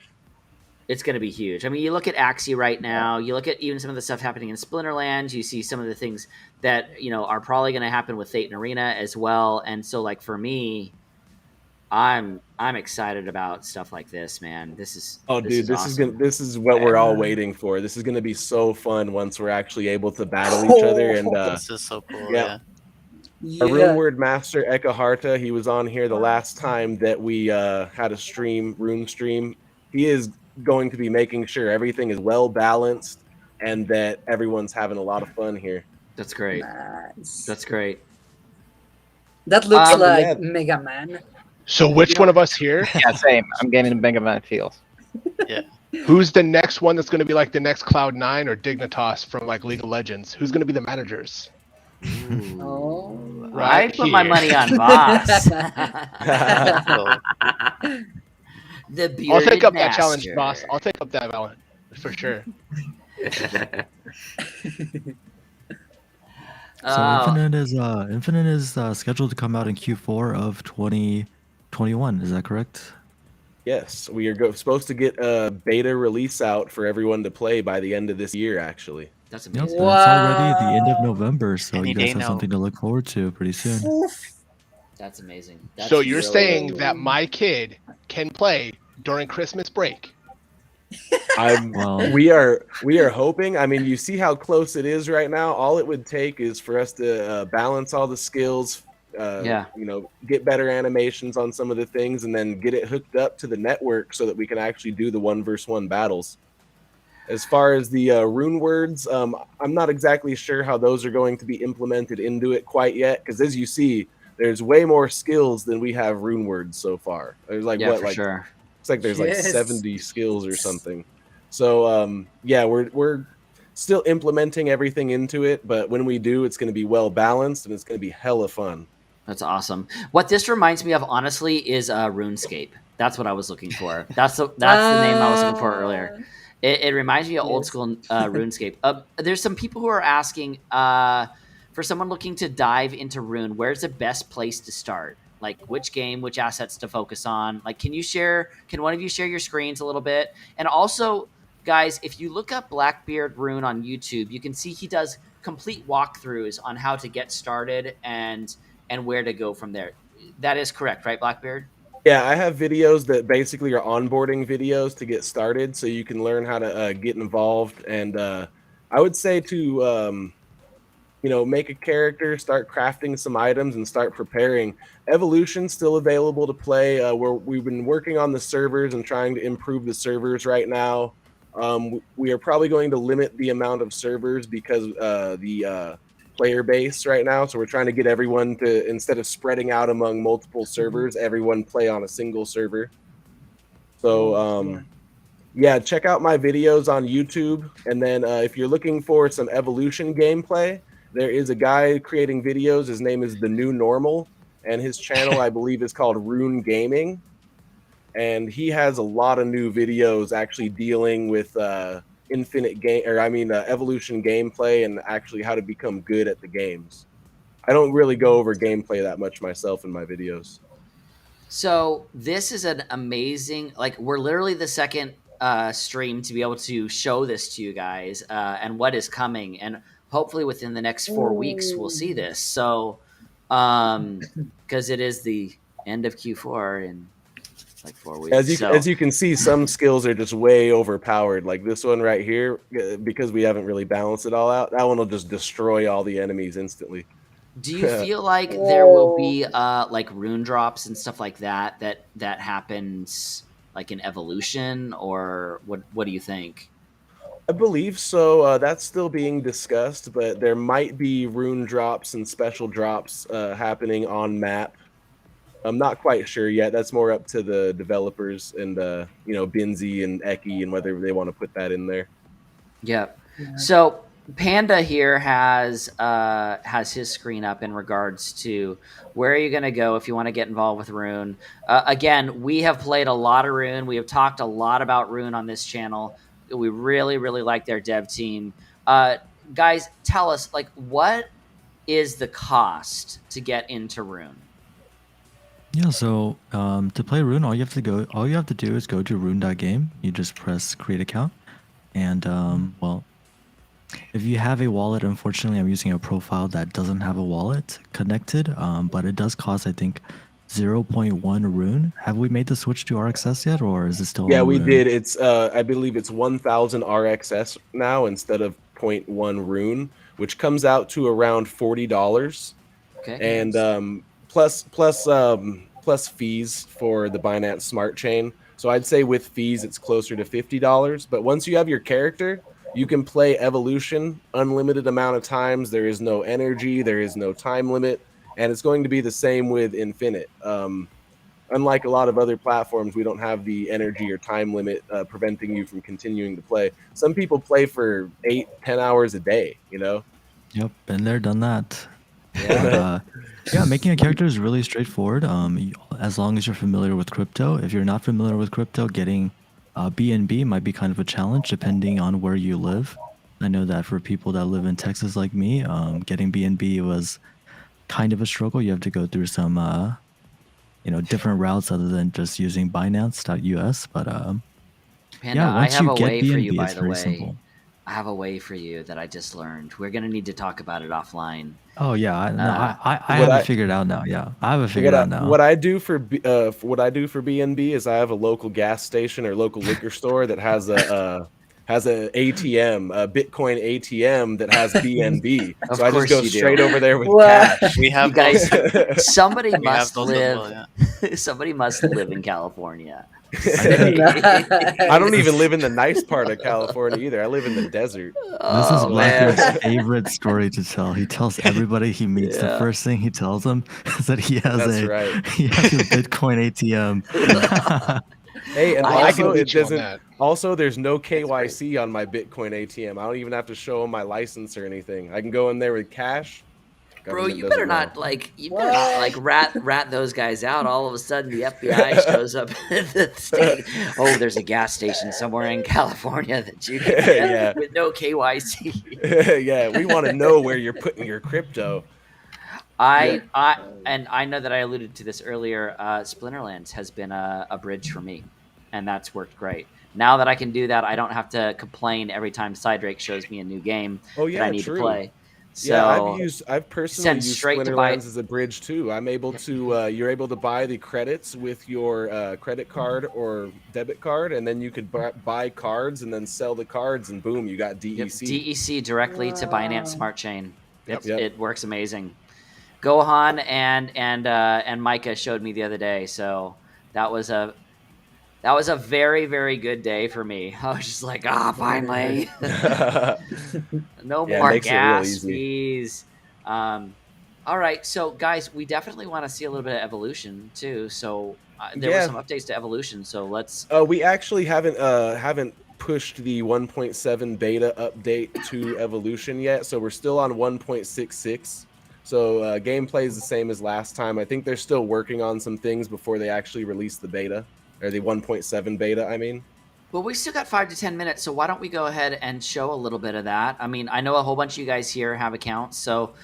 it's going to be huge. I mean, you look at Axie right now. You look at even some of the stuff happening in Splinterlands. You see some of the things that are probably going to happen with Fate and Arena as well. And so, like for me, I'm excited about stuff like this, man. This is awesome. This is what we're all waiting for. This is gonna be so fun once we're actually able to battle each other. And This is so cool. yeah. Yeah. A Rune Word Master, Ekaharta, he was on here the last time that we had a Rune stream. He is going to be making sure everything is well balanced and that everyone's having a lot of fun here. That's great. Nice. That's great. That looks like yeah. Mega Man. So which one of us here? Yeah, same. I'm getting the Mega Man feels. Yeah. Who's the next one that's going to be like the next Cloud9 or Dignitas from like League of Legends? Who's going to be the managers? Oh. I put my here. money on Vaas. The bearded I'll take up that master. challenge, boss. I'll take up that challenge for sure. So Infinite is scheduled to come out in Q4 of 2021. Is that correct? Yes, we are supposed to get a beta release out for everyone to play by the end of this year, actually. That's Yep, amazing. but it's already the end of November, so Any you day guys have now. something to look forward to pretty soon. That's amazing. That's So you're really, saying really that my kid can play during Christmas break? Well- We are hoping. I mean, you see how close it is right now. All it would take is for us to balance all the skills. Get better animations on some of the things, and then get it hooked up to the network so that we can actually do the 1v1 battles. As far as the rune words, I'm not exactly sure how those are going to be implemented into it quite yet, because as you see, there's way more skills than we have rune words so far. There's like sure. it's like there's like Yes. 70 skills or something. So we're still implementing everything into it, but when we do, it's going to be well balanced and it's going to be hella fun. That's awesome. What this reminds me of, honestly, is RuneScape. That's what I was looking for. That's the name I was looking for earlier. It reminds me of old school RuneScape. There's some people who are asking for someone looking to dive into Rune, where's the best place to start? Like which game, which assets to focus on? Like, can one of you share your screens a little bit? And also, guys, if you look up Blackbeard Rune on YouTube, you can see he does complete walkthroughs on how to get started and where to go from there. That is correct, right, Blackbeard? Yeah, I have videos that basically are onboarding videos to get started, so you can learn how to get involved. And I would say to make a character, start crafting some items, and start preparing. Evolution's still available to play. We've been working on the servers and trying to improve the servers right now. We are probably going to limit the amount of servers because the player base right now. So we're trying to get everyone to, instead of spreading out among multiple servers, everyone play on a single server. So check out my videos on YouTube. And then if you're looking for some Evolution gameplay, there is a guy creating videos. His name is The New Normal, and his channel, I believe, is called Rune Gaming. And he has a lot of new videos actually dealing with Evolution gameplay and actually how to become good at the games. I don't really go over gameplay that much myself in my videos. So this is an amazing, like, we're literally the second stream to be able to show this to you guys and what is coming, and hopefully within the next 4 weeks we'll see this. So because it is the end of Q4 in like 4 weeks. As you can see, some skills are just way overpowered. Like this one right here, because we haven't really balanced it all out. That one will just destroy all the enemies instantly. Do you feel like there will be like rune drops and stuff like that happens like in Evolution, or what do you think? I believe so. That's still being discussed, but there might be rune drops and special drops happening on map. I'm not quite sure yet. That's more up to the developers and Binzy and Eki and whether they want to put that in there. Yep. Yeah. So Panda here has his screen up in regards to where are you going to go if you want to get involved with Roon. Again, we have played a lot of Roon. We have talked a lot about Roon on this channel. We really, really like their dev team. Guys, tell us, like, what is the cost to get into Roon? Yeah, so to play Roon, all you have to do is go to roon.game. You just press create account, and well, if you have a wallet, unfortunately, I'm using a profile that doesn't have a wallet connected, but it does cost, I think, 0.1 Roon. Have we made the switch to RXS yet, or is it still? Yeah, we did. It's I believe it's 1,000 RXS now instead of 0.1 Roon, which comes out to around $40. Okay. And plus fees for the Binance Smart Chain. So I'd say with fees, it's closer to $50. But once you have your character, you can play Evolution unlimited amount of times. There is no energy. There is no time limit. And it's going to be the same with Infinite. Unlike a lot of other platforms, we don't have the energy or time limit preventing you from continuing to play. Some people play for 8-10 hours a day, you know? Yep, been there, done that. Yeah. Yeah, making a character is really straightforward. As long as you're familiar with crypto. If you're not familiar with crypto, getting BNB might be kind of a challenge depending on where you live. I know that for people that live in Texas like me, getting BNB was kind of a struggle. You have to go through some different routes other than just using Binance.us. But Panda, yeah, once I have you a get way BNB, for you, by it's the very way. simple. I have a way for you that I just learned. We're gonna need to talk about it offline. Oh yeah, I have it figured out now. Yeah, I have it figured out now. What I do for BNB is I have a local gas station or local liquor store that has a ATM, a Bitcoin ATM that has BNB. So I just go straight over there with cash. We have you guys. Somebody we must have live. well, yeah. Somebody must live in California. I don't even live in the nice part of California either. I live in the desert. This is Blackbeard's favorite story to tell. He tells everybody he meets. The first thing he tells them is that he has a Bitcoin ATM. Hey, and I also there's no KYC on my Bitcoin ATM. I don't even have to show them my license or anything. I can go in there with cash. Bro, you better not rat those guys out. All of a sudden, the FBI shows up at the state. Oh, there's a gas station somewhere in California that you can get with no KYC. Yeah, we want to know where you're putting your crypto. I know that I alluded to this earlier. Splinterlands has been a bridge for me, and that's worked great. Now that I can do that, I don't have to complain every time Cydrake shows me a new game that I need to play. So yeah, I've personally used Splinterlands as a bridge too. I'm able to you're able to buy the credits with your credit card or debit card, and then you could buy cards and then sell the cards, and boom, you got DEC. DEC directly to Binance Smart Chain. It works amazing. Gohan and Micah showed me the other day, so that was a very, very good day for me. I was just like, finally. No more gas fees. All right, so guys, we definitely want to see a little bit of Evolution too. So there were some updates to Evolution. So let's. We actually haven't pushed the 1.7 beta update to Evolution yet, so we're still on 1.66. So gameplay is the same as last time. I think they're still working on some things before they actually release the beta. Or the 1.7 beta, I mean. Well, we still got 5 to 10 minutes, so why don't we go ahead and show a little bit of that? I mean, I know a whole bunch of you guys here have accounts, so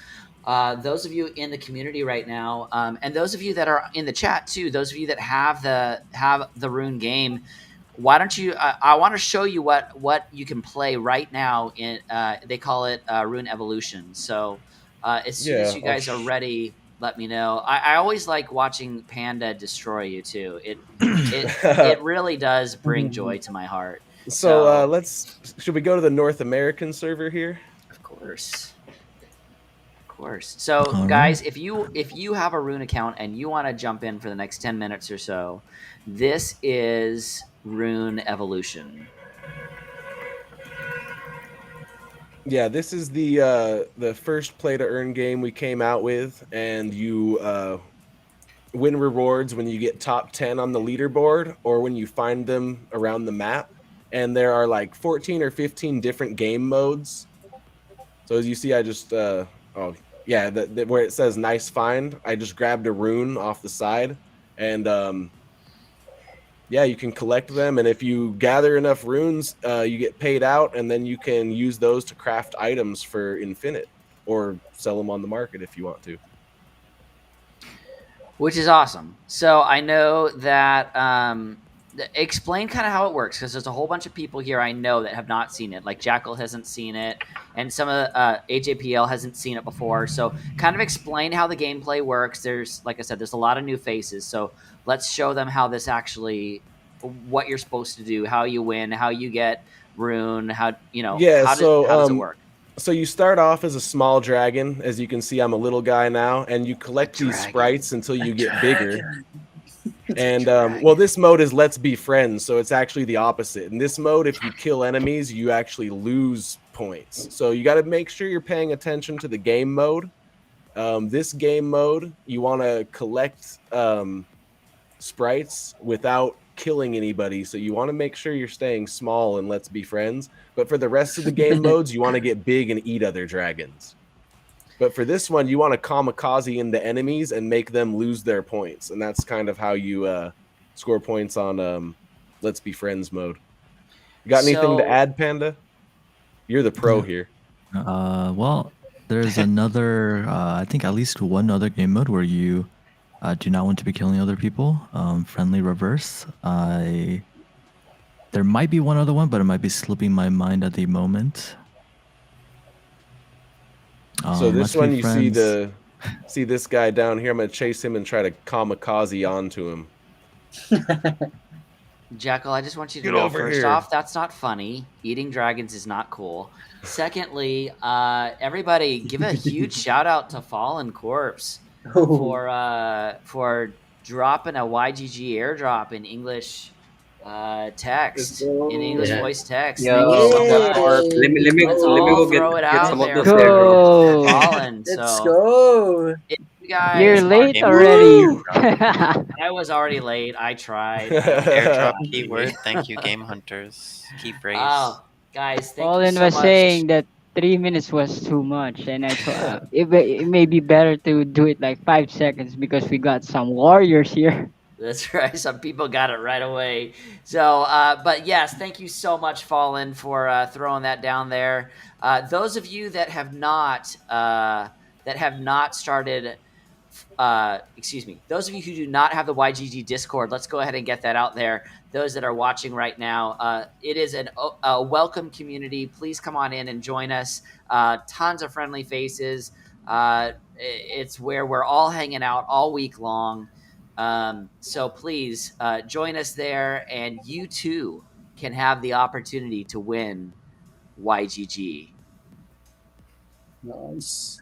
those of you in the community right now, and those of you that are in the chat too, those of you that have the Roon game, why don't you? I want to show you what you can play right now. In they call it Roon Evolution. So as soon as you guys are ready, let me know. I always like watching Panda destroy you too. It really does bring joy to my heart. So should we go to the North American server here? Of course. So All guys, right. if you have a Roon account and you want to jump in for the next 10 minutes or so, this is Roon Evolution. Yeah, this is the first play to earn game we came out with, and you win rewards when you get top 10 on the leaderboard or when you find them around the map. And there are like 14 or 15 different game modes. So as you see, I just where it says nice find, I just grabbed a Roon off the side, and you can collect them, and if you gather enough runes, you get paid out, and then you can use those to craft items for Infinite or sell them on the market if you want to. Which is awesome. So I know that explain kind of how it works, because there's a whole bunch of people here I know that have not seen it. Like Jackal hasn't seen it, and some of AJPL hasn't seen it before. So kind of explain how the gameplay works. There's, like I said, there's a lot of new faces. So let's show them how this actually, what you're supposed to do, how you win, how you get Roon, how does it work? So you start off as a small dragon. As you can see, I'm a little guy now, and you collect these sprites until you get bigger. And this mode is Let's Be Friends, so it's actually the opposite. In this mode, if you kill enemies, you actually lose points. So you got to make sure you're paying attention to the game mode. This game mode, you want to collect sprites without killing anybody. So you want to make sure you're staying small and Let's Be Friends. But for the rest of the game modes, you want to get big and eat other dragons. But for this one, you want to kamikaze into enemies and make them lose their points. And that's kind of how you score points on Let's Be Friends mode. You got anything to add, Panda? You're the pro here. Well, there's another, I think at least one other game mode where you do not want to be killing other people. Friendly reverse. There might be one other one, but it might be slipping my mind at the moment. So this one, you see this guy down here. I'm gonna chase him and try to kamikaze onto him. Jackal, I just want you to know, first off, that's not funny. Eating dragons is not cool. Secondly, everybody give a huge shout out to Fallen Corpse for dropping a YGG airdrop in English text, in English voice text. Let me go get some of those Go. Fallen, Let's go. Guys, you're late already. I was already late. I tried. Airdrop keyword. Thank you, GameHunters. Key phrase. Oh, guys, thank Colin you so was much. saying that 3 minutes was too much, and I thought it may be better to do it like 5 seconds because we got some warriors here. That's right. Some people got it right away. So, but yes, thank you so much, Fallen, for throwing that down there. Those of you that have not started, those of you who do not have the YGG Discord, let's go ahead and get that out there. Those that are watching right now, it is a welcome community. Please come on in and join us. Tons of friendly faces. It's where we're all hanging out all week long. So please join us there, and you too can have the opportunity to win YGG. Nice.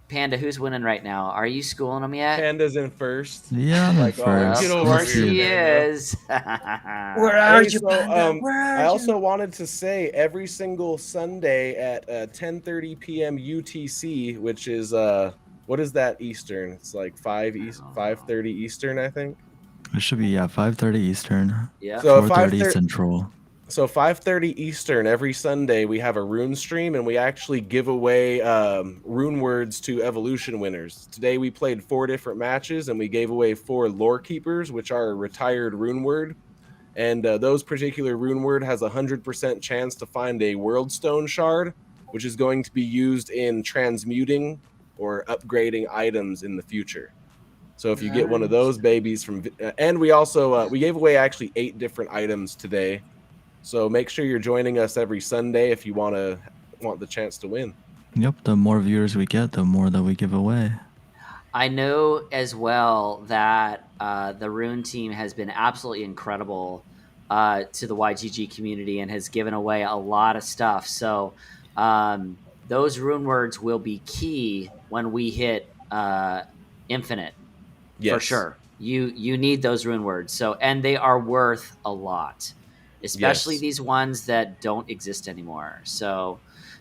Panda, who's winning right now? Are you schooling them yet? Panda's in first. Yeah, I'm in first. Get Of over course here, he Panda. is. Where are you, Panda? Where are I you? also wanted to say every single Sunday at 10:30 p.m. UTC, which is what is that Eastern? It's like 5:30 Eastern, I think. It should be 5:30 Eastern. Yeah. So 4:30 Central. So 5:30 Eastern every Sunday we have a Roon stream, and we actually give away Roon words to Evolution winners. Today we played 4 different matches, and we gave away 4 lore keepers, which are a retired Roon word. And those particular Roon word has a 100% chance to find a World Stone shard, which is going to be used in transmuting or upgrading items in the future. So if you get one of those babies from, and we also we gave away actually 8 different items today. So make sure you're joining us every Sunday if you want the chance to win. Yep, the more viewers we get, the more that we give away. I know as well that the Roon team has been absolutely incredible to the YGG community and has given away a lot of stuff. So those rune words will be key when we hit infinite. Yes. For sure. You need those rune words. So, and they are worth a lot, especially Yes. these ones that don't exist anymore. So,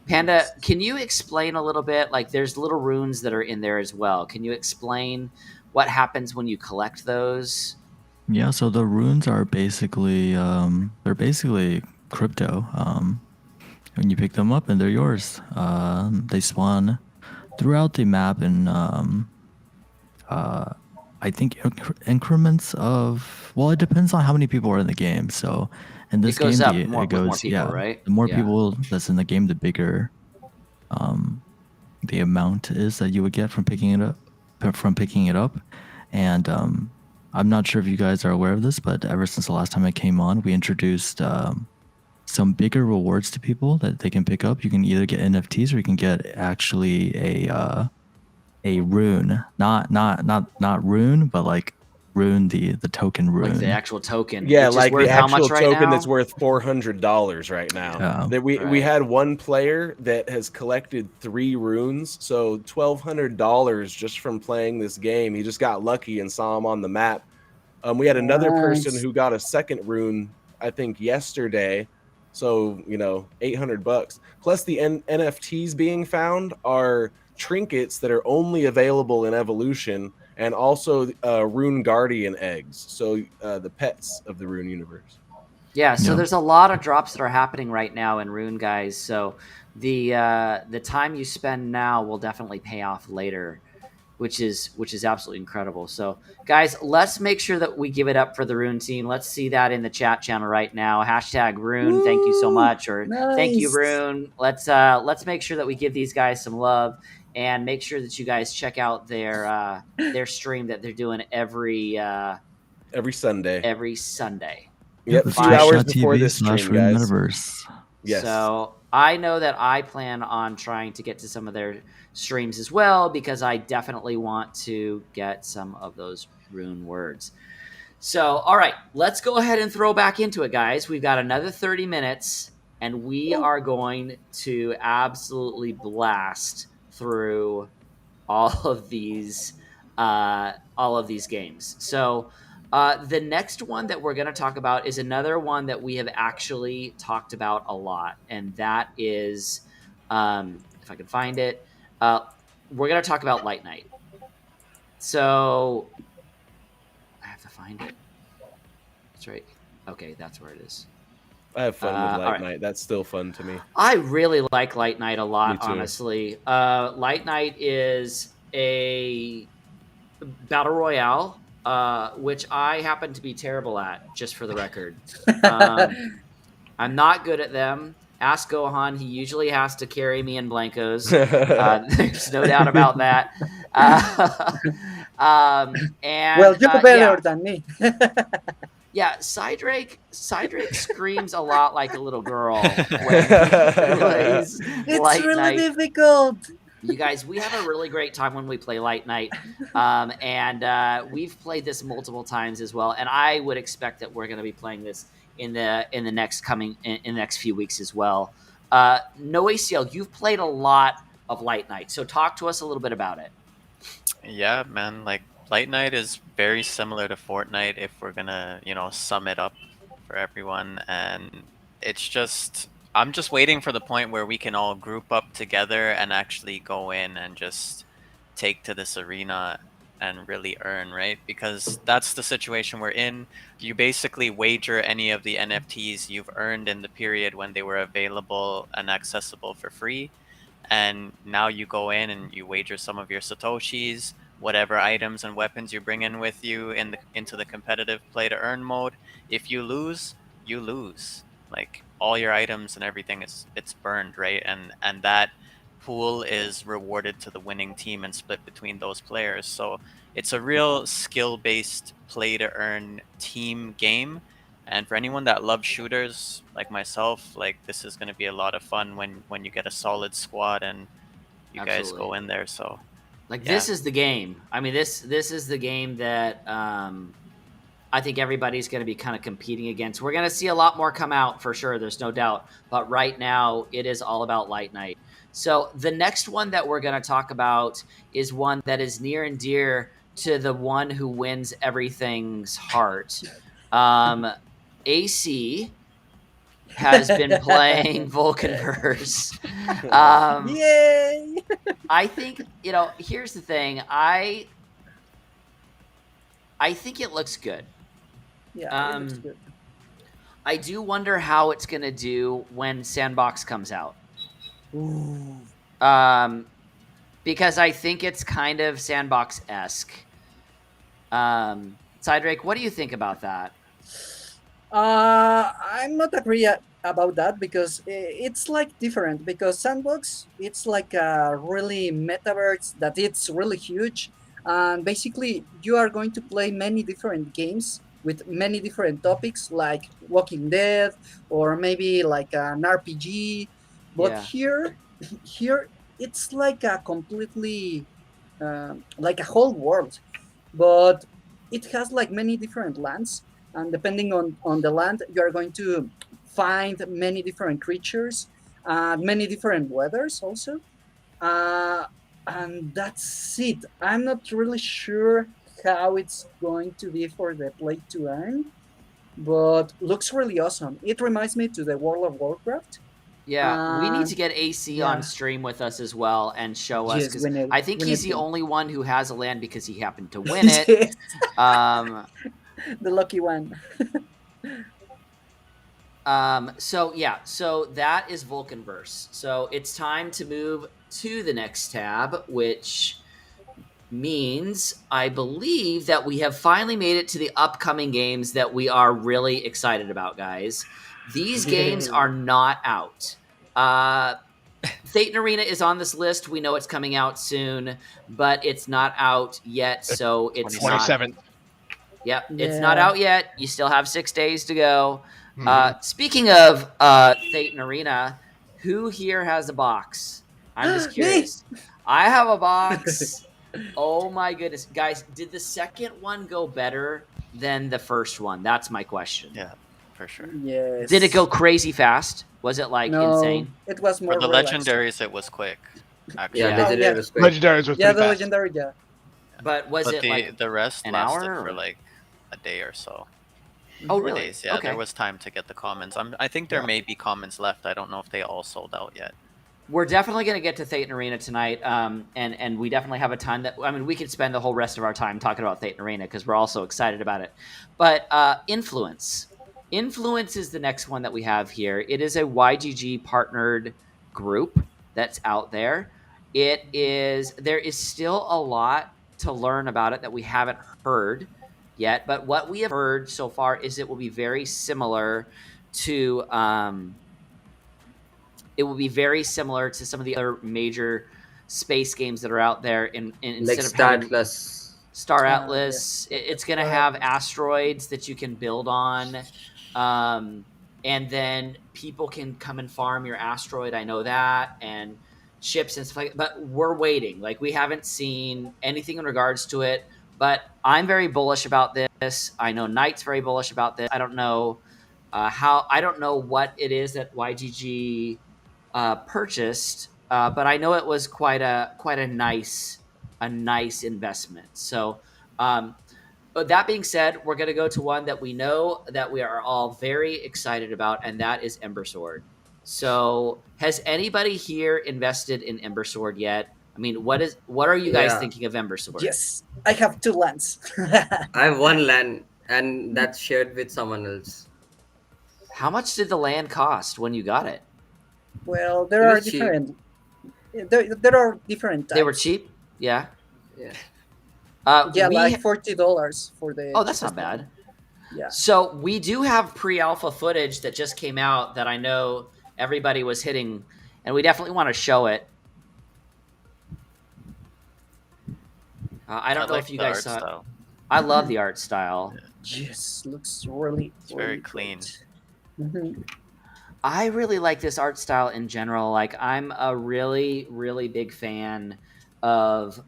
Panda, can you explain a little bit? Like, there's little runes that are in there as well. Can you explain what happens when you collect those? Yeah, so the runes are basically they're basically crypto. When you pick them up and they're yours, they spawn throughout the map in I think increments of, well, it depends on how many people are in the game. So in this goes game, up it more- with goes more people, yeah, right? the more Yeah. people that's in the game, the bigger the amount is that you would get from picking it up. And I'm not sure if you guys are aware of this, but ever since the last time I came on, we introduced some bigger rewards to people that they can pick up. You can either get NFTs or you can get actually a rune, not rune, but like rune, the token rune. Like the actual token. Yeah, which like is worth the how actual much right token now? that's worth $400 right now. Yeah. That we Right. had one player that has collected 3 runes, so $1,200 just from playing this game. He just got lucky and saw him on the map. We had another person Nice. who got a second rune, I think yesterday. So $800. Plus the NFTs being found are trinkets that are only available in Evolution, and also Rune Guardian eggs, so the pets of the Rune universe. Yeah, so Yep. there's a lot of drops that are happening right now in Rune, guys. So the time you spend now will definitely pay off later, which is absolutely incredible. So guys, let's make sure that we give it up for the Rune team. Let's see that in the chat channel right now. #Rune, thank you so much, or thank you, Nice. Rune. Let's make sure that we give these guys some love and make sure that you guys check out their stream that they're doing every Sunday. every Sunday. Yep, It's 2 hours twitch.tv before this stream, /Rune guys. Metaverse. Yes. So I know that I plan on trying to get to some of their streams as well, because I definitely want to get some of those rune words. So, all right, let's go ahead and throw back into it, guys. We've got another 30 minutes, and we are going to absolutely blast through all of these games. So the next one that we're going to talk about is another one that we have actually talked about a lot, and that is, if I can find it, we're going to talk about Light Knight. So I have to find it. That's right. Okay, that's where it is. I have fun with all Light right. Knight. That's still fun to me. I really like Light Knight a lot, Me too. honestly. Light Knight is a battle royale, which I happen to be terrible at, just for the record. I'm not good at them. Ask Gohan. He usually has to carry me in blankos. There's no doubt about that. And Well, you're better yeah. than me. Yeah, Cydrake screams a lot like a little girl when he plays It's Light really Knight. difficult. You guys, we have a really great time when we play Light Knight, and we've played this multiple times as well. And I would expect that we're going to be playing this in the next few weeks as well. No ACL, you've played a lot of Light Knight, so talk to us a little bit about it. Yeah, man. Like Light Knight is very similar to Fortnite if we're gonna, sum it up for everyone. And it's just, I'm just waiting for the point where we can all group up together and actually go in and just take to this arena and really earn, right? Because that's the situation we're in. You basically wager any of the NFTs you've earned in the period when they were available and accessible for free. And now you go in and you wager some of your Satoshis, whatever items and weapons you bring in with you into the competitive play to earn mode. If you lose, you lose. Like all your items and everything it's burned, right? And that pool is rewarded to the winning team and split between those players. So it's a real skill-based play-to-earn team game. And for anyone that loves shooters like myself, like this is going to be a lot of fun when you get a solid squad and you guys Absolutely. go in there. So Like Yeah. this is the game. I mean, this is the game that I think everybody's going to be kind of competing against. We're going to see a lot more come out for sure. There's no doubt. But right now, it is all about Light Night. So the next one that we're going to talk about is one that is near and dear to the one who wins everything's heart. AC has been playing Vulcanverse. Yay! I think, here's the thing. I think it looks good. Yeah, it looks good. I do wonder how it's going to do when Sandbox comes out. Ooh. Because I think it's kind of Sandbox-esque. Cydrake, what do you think about that? I'm not agree about that because it's like different. Because Sandbox, it's like a really metaverse that it's really huge, and basically you are going to play many different games with many different topics, like Walking Dead or maybe like an RPG. But Yeah. here it's like a completely like a whole world, but it has like many different lands, and depending on the land you are going to find many different creatures, many different weathers also, and that's it. I'm not really sure how it's going to be for the play to earn, but looks really awesome. It reminds me to the World of Warcraft. Yeah, we need to get AC yeah. on stream with us as well and show us, Yes, because I think he's the only one who has a land because he happened to win it. Yes. Um, The lucky one. So that is Vulcanverse. So it's time to move to the next tab, which means I believe that we have finally made it to the upcoming games that we are really excited about, guys. These games are not out. Thetan Arena is on this list. We know it's coming out soon, but it's not out yet, so it's 27th. Yep, Yeah. it's not out yet. You still have 6 days to go. Mhm. Speaking of Thetan Arena, who here has a box? I'm just Me! curious. I have a box. Oh my goodness. Guys, did the second one go better than the first one? That's my question. Yeah, for sure. Yes. Did it go crazy fast? Was it like No, insane? it was more For the relaxed. legendaries, it was quick. Actually. Yeah, Yeah. legendary Yeah. was quick. Legendaries was Yeah, pretty the fast. legendary, yeah. But was But it like the rest an lasted hour, for or- like a day or so. Oh, 4 really? days. Yeah, Okay. there was time to get the commons. I think there Yeah. may be commons left. I don't know if they all sold out yet. We're definitely going to get to Thetan Arena tonight, and we definitely have a time that, I mean, we could spend the whole rest of our time talking about Thetan Arena because we're all so excited about it. But Influence. Influence is the next one that we have here. It is a YGG partnered group that's out there. There is still a lot to learn about it that we haven't heard yet, but what we have heard so far is it will be very similar to some of the other major space games that are out there. Like Instead of having Startless. Star Yeah. Atlas, it's going to Star have Atlas. asteroids that you can build on, and then people can come and farm your asteroid. I know that, and ships and stuff like that. But we're waiting. Like, we haven't seen anything in regards to it. But I'm very bullish about this. I know Knight's very bullish about this. I don't know I don't know what it is that YGG purchased, but I know it was quite a nice investment. So, but that being said, we're going to go to one that we know that we are all very excited about, and that is Ember Sword. So, has anybody here invested in Ember Sword yet? I mean, what are you guys Yeah. thinking of Ember Sword? Yes, I have 2 lands. I have one land, and that's shared with someone else. How much did the land cost when you got it? Well, It there are was cheap. different. There are different types. They were cheap. Yeah. Yeah. Yeah, we- like $40 for the. Oh, that's not cheapest bad. one. Yeah. So we do have pre-alpha footage that just came out that I know everybody was hitting, and we definitely want to show it. I don't know like if you the guys art saw it. style. I love the art style. Yes, looks really, It's very really clean. great. Mhm. I really like this art style in general. Like, I'm a really, really big fan of.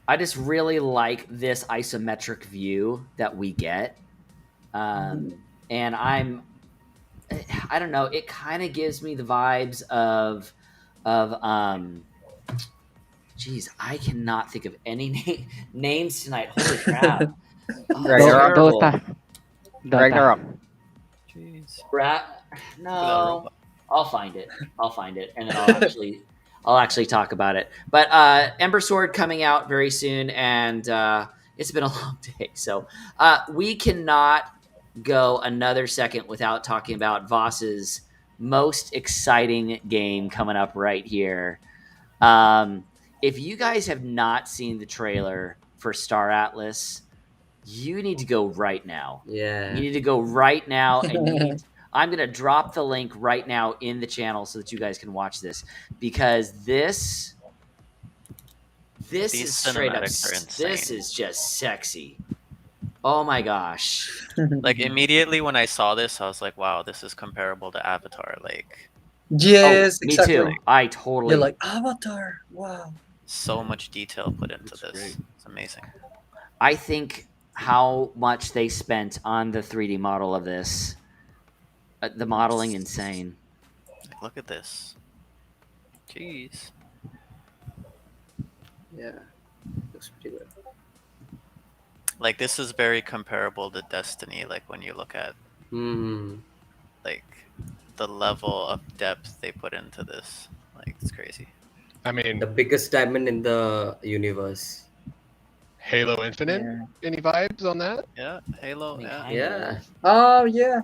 I just really like this isometric view that we get, and I don't know. It kind of gives me the vibes of. Geez, I cannot think of any names tonight. Holy crap! Oh, it's Ragnarok. terrible. Dota. Ragnarok. Jeez. No, I'll find it. And then I'll actually talk about it. But Ember Sword coming out very soon, and it's been a long day, so we cannot go another second without talking about Vaas's most exciting game coming up right here. If you guys have not seen the trailer for Star Atlas, you need to go right now. Yeah. You need to go right now, and I'm going to drop the link right now in the channel so that you guys can watch this, because this These is straight up. cinematics are insane. This is just sexy. Oh my gosh! Like immediately when I saw this, I was like, "Wow, this is comparable to Avatar." Like Yes, me exactly. too. I totally. You're like Avatar. Wow. so much detail put into Looks this. great. It's amazing. I think how much they spent on the 3D model of this. The modeling, insane. Like, look at this. Jeez. Yeah. Looks pretty good. Like this is very comparable to Destiny. Like when you look at Hmm. like the level of depth they put into this. Like it's crazy. I mean, The biggest diamond in the universe. Halo Infinite. Yeah. Any vibes on that? Yeah, Halo. Yeah. Yeah. Oh yeah.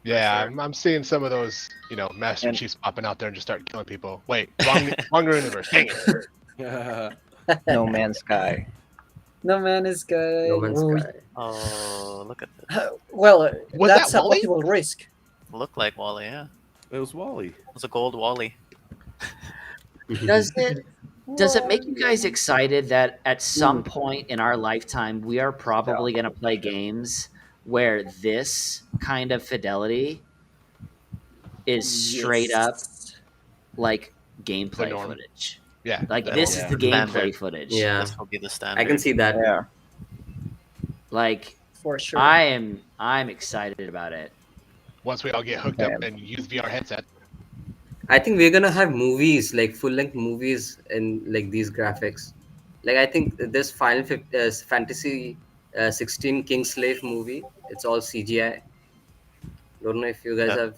Yeah, sure. I'm seeing some of those, Master And- Chiefs popping out there and just start killing people. Wait, wrong universe. Dang it. No Man's Sky. No Man's Sky. No Man's Ooh, Sky. Oh, look at this. Well, Was that's that a Wally? possible risk. Look like Wally. Yeah, It was Wally. it was a gold Wally. Does it make you guys excited that at some point in our lifetime we are probably going to play games where this kind of fidelity is straight up like gameplay norm. footage? Yeah. Like the this whole- is the gameplay Standard. footage. Yeah. This will be the standard. I can see that. Yeah. Like For sure. I'm excited about it. Once we all get hooked up and use VR headset. I think we're gonna have movies, like full-length movies, in like these graphics. Like I think this Fantasy 16 Kingslave movie. It's all CGI. Don't know if you guys Yeah. have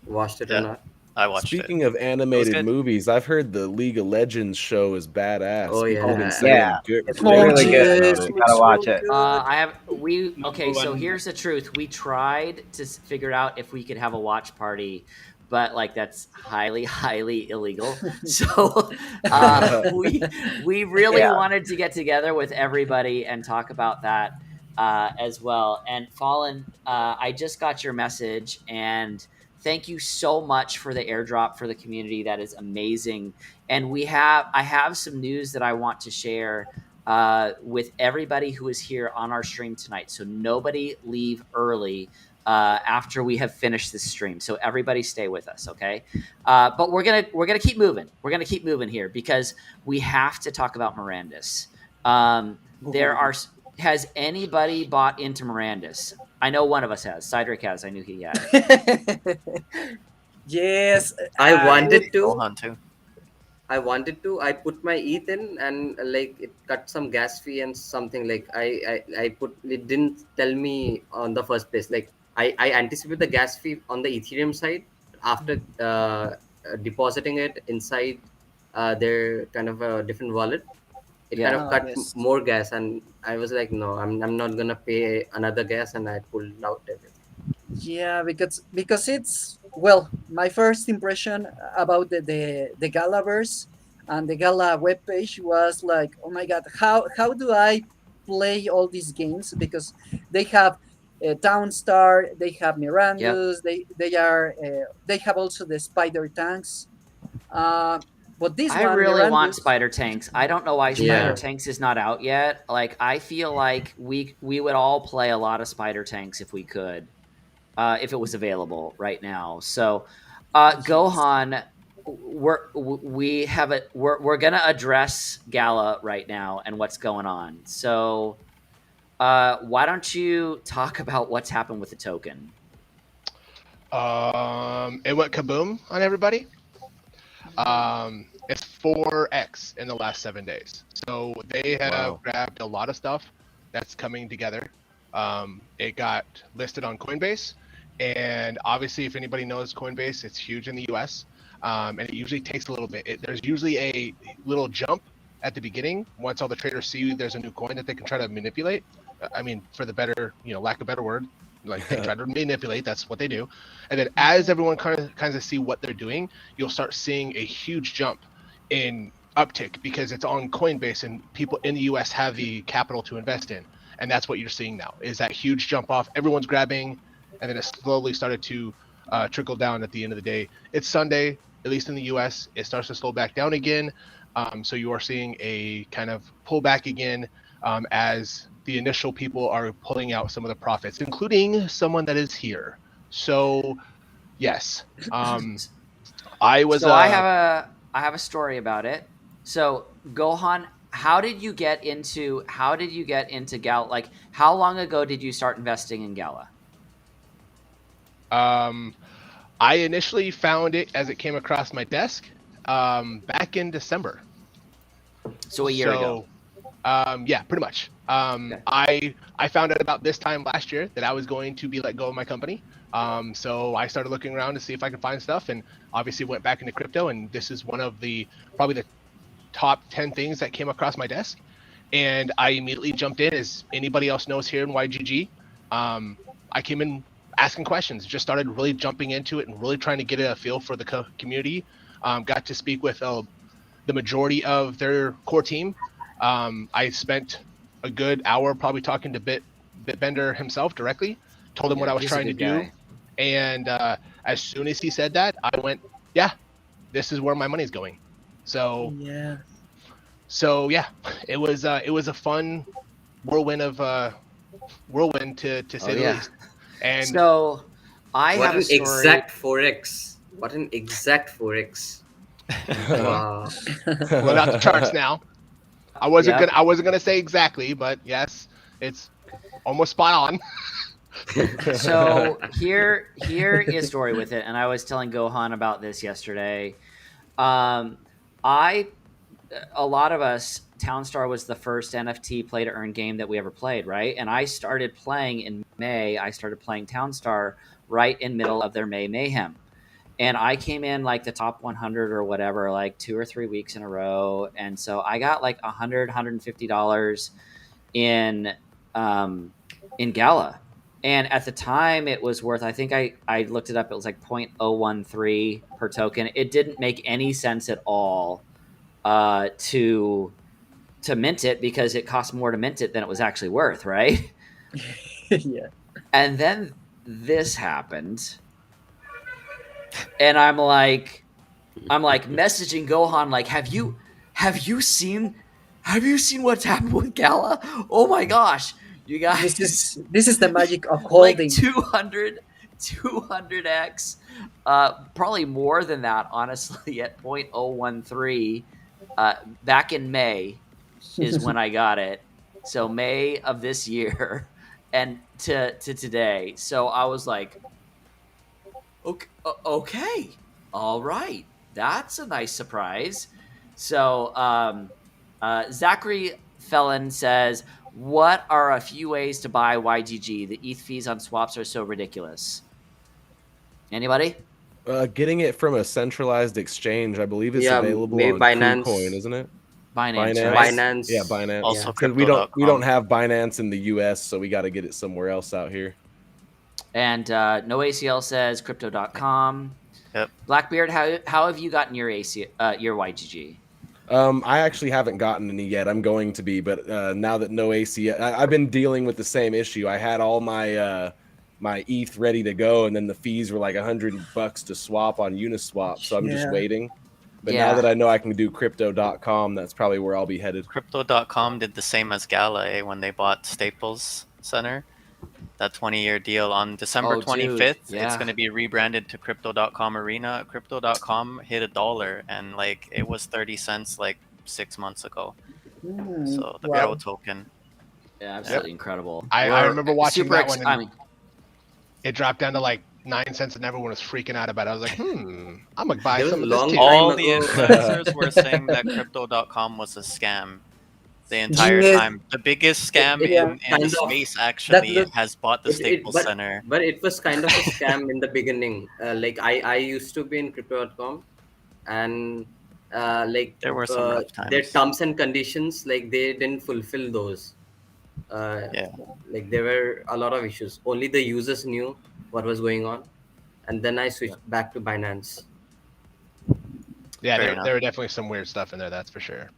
watched it Yeah. or not. I watched Speaking it. of animated good. movies, I've heard the League of Legends show is badass. Oh, People have yeah. been saying Yeah. good. It's great really things good. about Yes, it. You gotta watch it. Okay, so here's the truth. We tried to figure out if we could have a watch party, but like that's highly, highly illegal. So we really Yeah. wanted to get together with everybody and talk about that as well. And Fallen, I just got your message, and thank you so much for the airdrop for the community. That is amazing. And I have some news that I want to share with everybody who is here on our stream tonight. So nobody leave early after we have finished this stream. So everybody stay with us, okay? But we're gonna keep moving. We're gonna keep moving here because we have to talk about Mirandus. Has anybody bought into Mirandus? I know one of us has. Cydrake has. I knew he had. Yes. I wanted Gold to. Hunt too. I put my ETH in, and like it cut some gas fee and something. Like I put, it didn't tell me on the first place. Like I anticipate the gas fee on the Ethereum side after depositing it inside their kind of a different wallet. It kind of cut Yes. more gas, and I was like, no, I'm not gonna pay another gas, and I pulled out everything. Yeah, because it's, well, my first impression about the Galaverse and the Gala webpage was like, oh my god, how do I play all these games? Because they have Downstar, they have Mirandus, they have also the Spider Tanks. But this I one, the really want randos, Spider Tanks. I don't know why Spider Yeah. Tanks is not out yet. Like, I feel like we would all play a lot of Spider Tanks if we could, if it was available right now. So, Gohan, we're gonna address Gala right now and what's going on. So, why don't you talk about what's happened with the token? It went kaboom on everybody. It's 4x in the last 7 days. So they have grabbed a lot of stuff that's coming together. It got listed on Coinbase, and obviously, if anybody knows Coinbase, it's huge in the US, and it usually takes a little bit. There's usually a little jump at the beginning once all the traders see there's a new coin that they can try to manipulate. I mean, for the better, lack of a better word, like they try to manipulate. That's what they do. And then as everyone kind of see what they're doing, you'll start seeing a huge jump in uptick because it's on Coinbase and people in the US have the capital to invest in. And that's what you're seeing now is that huge jump off. Everyone's grabbing, and then it slowly started to trickle down at the end of the day. It's Sunday, at least in the US. It starts to slow back down again. So you are seeing a kind of pullback again as the initial people are pulling out some of the profits, including someone that is here. So, yes, I was. So I have a story about it. So Gohan, how did you get into Gala? Like, how long ago did you start investing in Gala? I initially found it as it came across my desk back in December. So a year ago. Yeah, pretty much. Okay. I found out about this time last year that I was going to be let go of my company. So I started looking around to see if I could find stuff, and obviously went back into crypto. And this is one of probably the top 10 things that came across my desk. And I immediately jumped in, as anybody else knows here in YGG. I came in asking questions, just started really jumping into it and really trying to get a feel for the community. Got to speak with the majority of their core team. I spent a good hour probably talking to Bitbender himself directly, told him what I was trying to do. And as soon as he said that, I went, yeah, this is where my money's going. So yeah, it was a fun whirlwind to say the least. And so I have a story. What an exact 4x. Wow. Well, not the charts now. I wasn't gonna say exactly, but yes, it's almost spot on. So here is a story with it, and I was telling Gohan about this yesterday. A lot of us, Townstar was the first NFT play to earn game that we ever played, right? And I started playing in May. I started playing Townstar right in middle of their May Mayhem. And I came in like the top 100 or whatever, like 2 or 3 weeks in a row. And so I got like $100, $150 in Gala. And at the time it was worth, I think I looked it up. It was like 0.013 per token. It didn't make any sense at all to mint it because it cost more to mint it than it was actually worth, right? Yeah. And then this happened. And I'm like messaging Gohan like, have you seen what's happened with Gala? Oh my gosh, you guys! This is the magic of holding. Like 200x, probably more than that, honestly. At 0.013, back in May is when I got it. So May of this year, and to today. So I was like, okay, all right, that's a nice surprise. So Zachary Felon says, what are a few ways to buy YGG? The ETH fees on swaps are so ridiculous. Anybody? Getting it from a centralized exchange, I believe it's available maybe on Binance. KuCoin, isn't it? Binance, right? Binance. Yeah, Binance. Also, because we don't have Binance in the US, so we got to get it somewhere else out here. And NoACL says crypto.com. Yep. Blackbeard, how have you gotten your YGG? I actually haven't gotten any yet. I'm going to be, but now that NoACL, I've been dealing with the same issue. I had all my my ETH ready to go, and then the fees were like $100 to swap on Uniswap, so I'm just waiting. But Yeah. now that I know I can do crypto.com, that's probably where I'll be headed. Crypto.com did the same as Gala when they bought Staples Center. That 20-year deal on December Oh, dude, 25th, it's yeah. going to be rebranded to Crypto.com Arena. Crypto.com hit $1, and like it was 30 cents like 6 months ago. So the Crow Wow. token. Yeah, absolutely incredible. I We're remember watching super that one. I And mean, it dropped down to like 9 cents, and everyone was freaking out about it. I was like, I'm gonna buy There was some a of this long too. time All the ago. influencers were saying that Crypto.com was a scam the entire Genius. time. The biggest scam It Yeah. in the kind of- space that actually look- has bought the Staples but, Center. But it was kind of a scam in the beginning. Like I used to be in crypto.com, and like There were some rough their times. terms and conditions, like they didn't fulfill those. Yeah. Like there were a lot of issues. Only the users knew what was going on, and then I switched back to Binance. Yeah, Fair there enough. were definitely some weird stuff in there. That's for sure.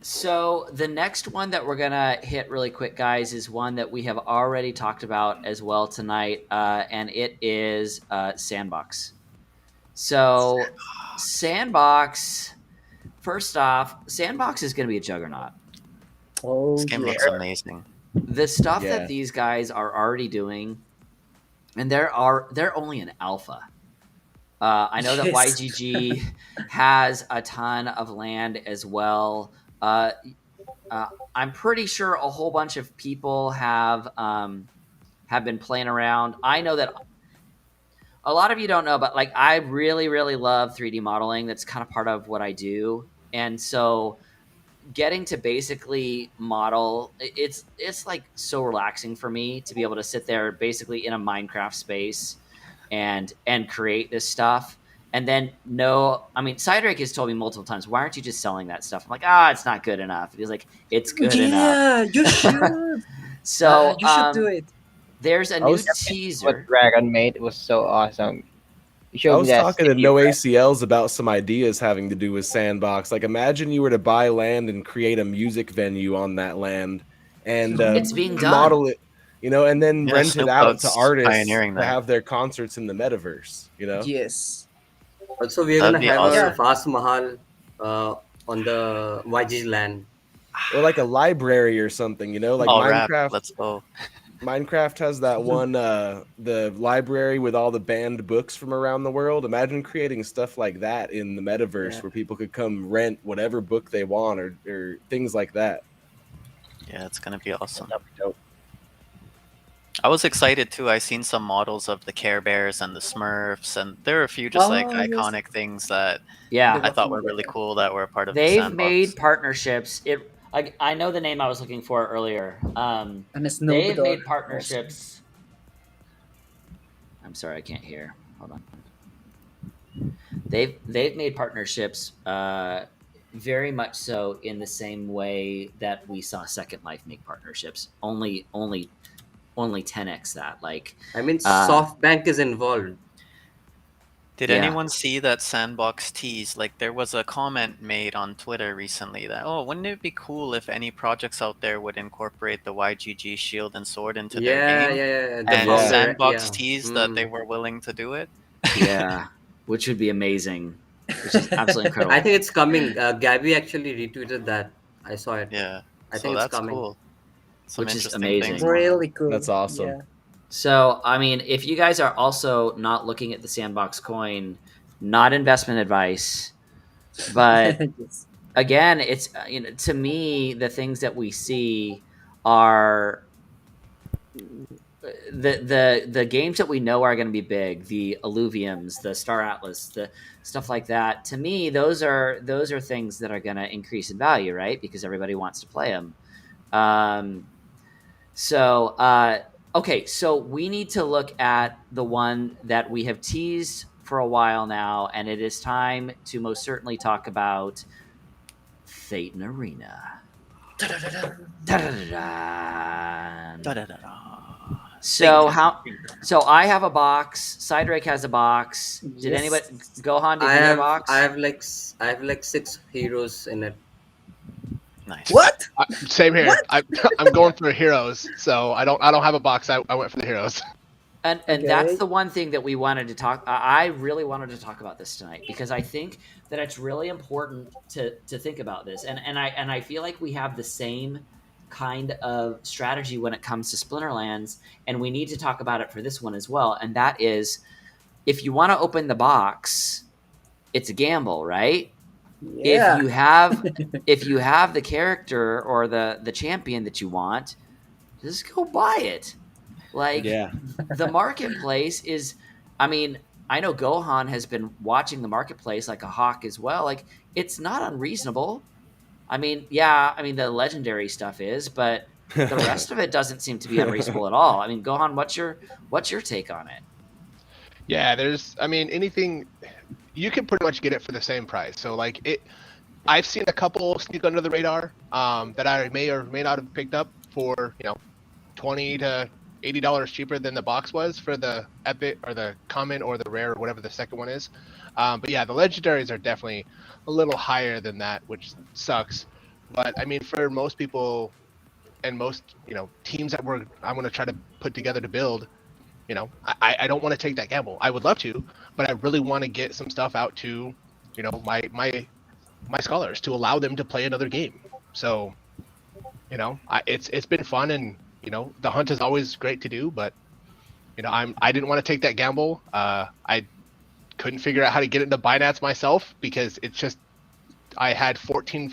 so the next one that we're gonna hit really quick, guys, is one that we have already talked about as well tonight, and it is Sandbox. So Sandbox, first off, Sandbox is going to be a juggernaut. Oh, This game yeah. looks amazing. The stuff Yeah. that these guys are already doing, and they're only an alpha. I know that Yes. YGG has a ton of land as well. I'm pretty sure a whole bunch of people have been playing around. I know that a lot of you don't know, but like I really, really love 3D modeling. That's kind of part of what I do, and so getting to basically model, it's like so relaxing for me to be able to sit there basically in a Minecraft space and create this stuff. And then I mean, Cydrake has told me multiple times, why aren't you just selling that stuff? I'm like, it's not good enough. He's like, it's good enough. Yeah, you should. So you should do it. there's a I new was What teaser. Dragon made was so awesome. You I showed me was that talking to city, No right? ACLs about some ideas having to do with Sandbox. Like, imagine you were to buy land and create a music venue on that land, and It's being done. model it, and then Yeah, rent Snoop it out to Dogg's artists pioneering to that. have their concerts in the metaverse. Yes. Also, we're That'd gonna be have awesome. a Vaas Mahal on the YG land. Or like a library or something. Like All rap. Minecraft. Let's go. Minecraft has that one, the library with all the banned books from around the world. Imagine creating stuff like that in the metaverse Yeah. where people could come rent whatever book they want or things like that. Yeah, it's gonna be awesome. That'd be dope. I was excited too. I seen some models of the Care Bears and the Smurfs, and there are a few just like Oh, yes. iconic things that Yeah. I thought were really cool that were a part of the They've Sandbox. made partnerships. I know the name I was looking for earlier. And a Snoop They've Dogg made also. partnerships. I'm sorry, I can't hear. Hold on. They've made partnerships very much so in the same way that we saw Second Life make partnerships. Only 10x that. Like, I mean, SoftBank is involved. Did Yeah. anyone see that Sandbox tease? Like, there was a comment made on Twitter recently that, wouldn't it be cool if any projects out there would incorporate the YGG shield and sword into their Yeah, game? yeah. The And founder, Sandbox yeah. teased that they were willing to do it. yeah, which would be amazing. Which is absolutely incredible. I think it's coming. Gabby actually retweeted that. I saw it. Yeah. I So think it's that's coming. cool. Some Which is interesting amazing. things going on. Really cool. That's awesome. Yeah. So, I mean, if you guys are also not looking at the Sandbox coin, not investment advice, but Yes. again, it's to me the things that we see are the games that we know are going to be big, the Alluviums, the Star Atlas, the stuff like that. To me, those are things that are going to increase in value, right? Because everybody wants to play them. Okay, so we need to look at the one that we have teased for a while now, and it is time to most certainly talk about Phaeton Arena. So I have a box. Cydrake has a box. Did Yes. anybody Gohan? Did I you have have a box? I have like 6 heroes in it. Nice. What? Same here. I'm going for heroes, so I don't have a box. I went for the heroes. And that's Okay. the one thing that we wanted to talk. I really wanted to talk about this tonight because I think that it's really important to think about this. And I feel like we have the same kind of strategy when it comes to Splinterlands, and we need to talk about it for this one as well. And that is, if you want to open the box, it's a gamble, right? Yeah. If you have the character or the champion that you want, just go buy it. Like, Yeah. the marketplace is, I mean, I know Gohan has been watching the marketplace like a hawk as well. Like, it's not unreasonable. I mean, yeah, I mean the legendary stuff is, but the rest of it doesn't seem to be unreasonable at all. I mean, Gohan, what's your take on it? Yeah, I mean, anything, you can pretty much get it for the same price. So like I've seen a couple sneak under the radar that I may or may not have picked up for, $20 to $80 cheaper than the box was for the epic or the common or the rare or whatever the second one is. But yeah, the legendaries are definitely a little higher than that, which sucks. But I mean, for most people and most, teams that I'm going to try to put together to build, I don't want to take that gamble. I would love to, but I really want to get some stuff out to, my scholars, to allow them to play another game. So, it's been fun, and the hunt is always great to do, but I didn't want to take that gamble. I couldn't figure out how to get into Binance myself because it's just I had 14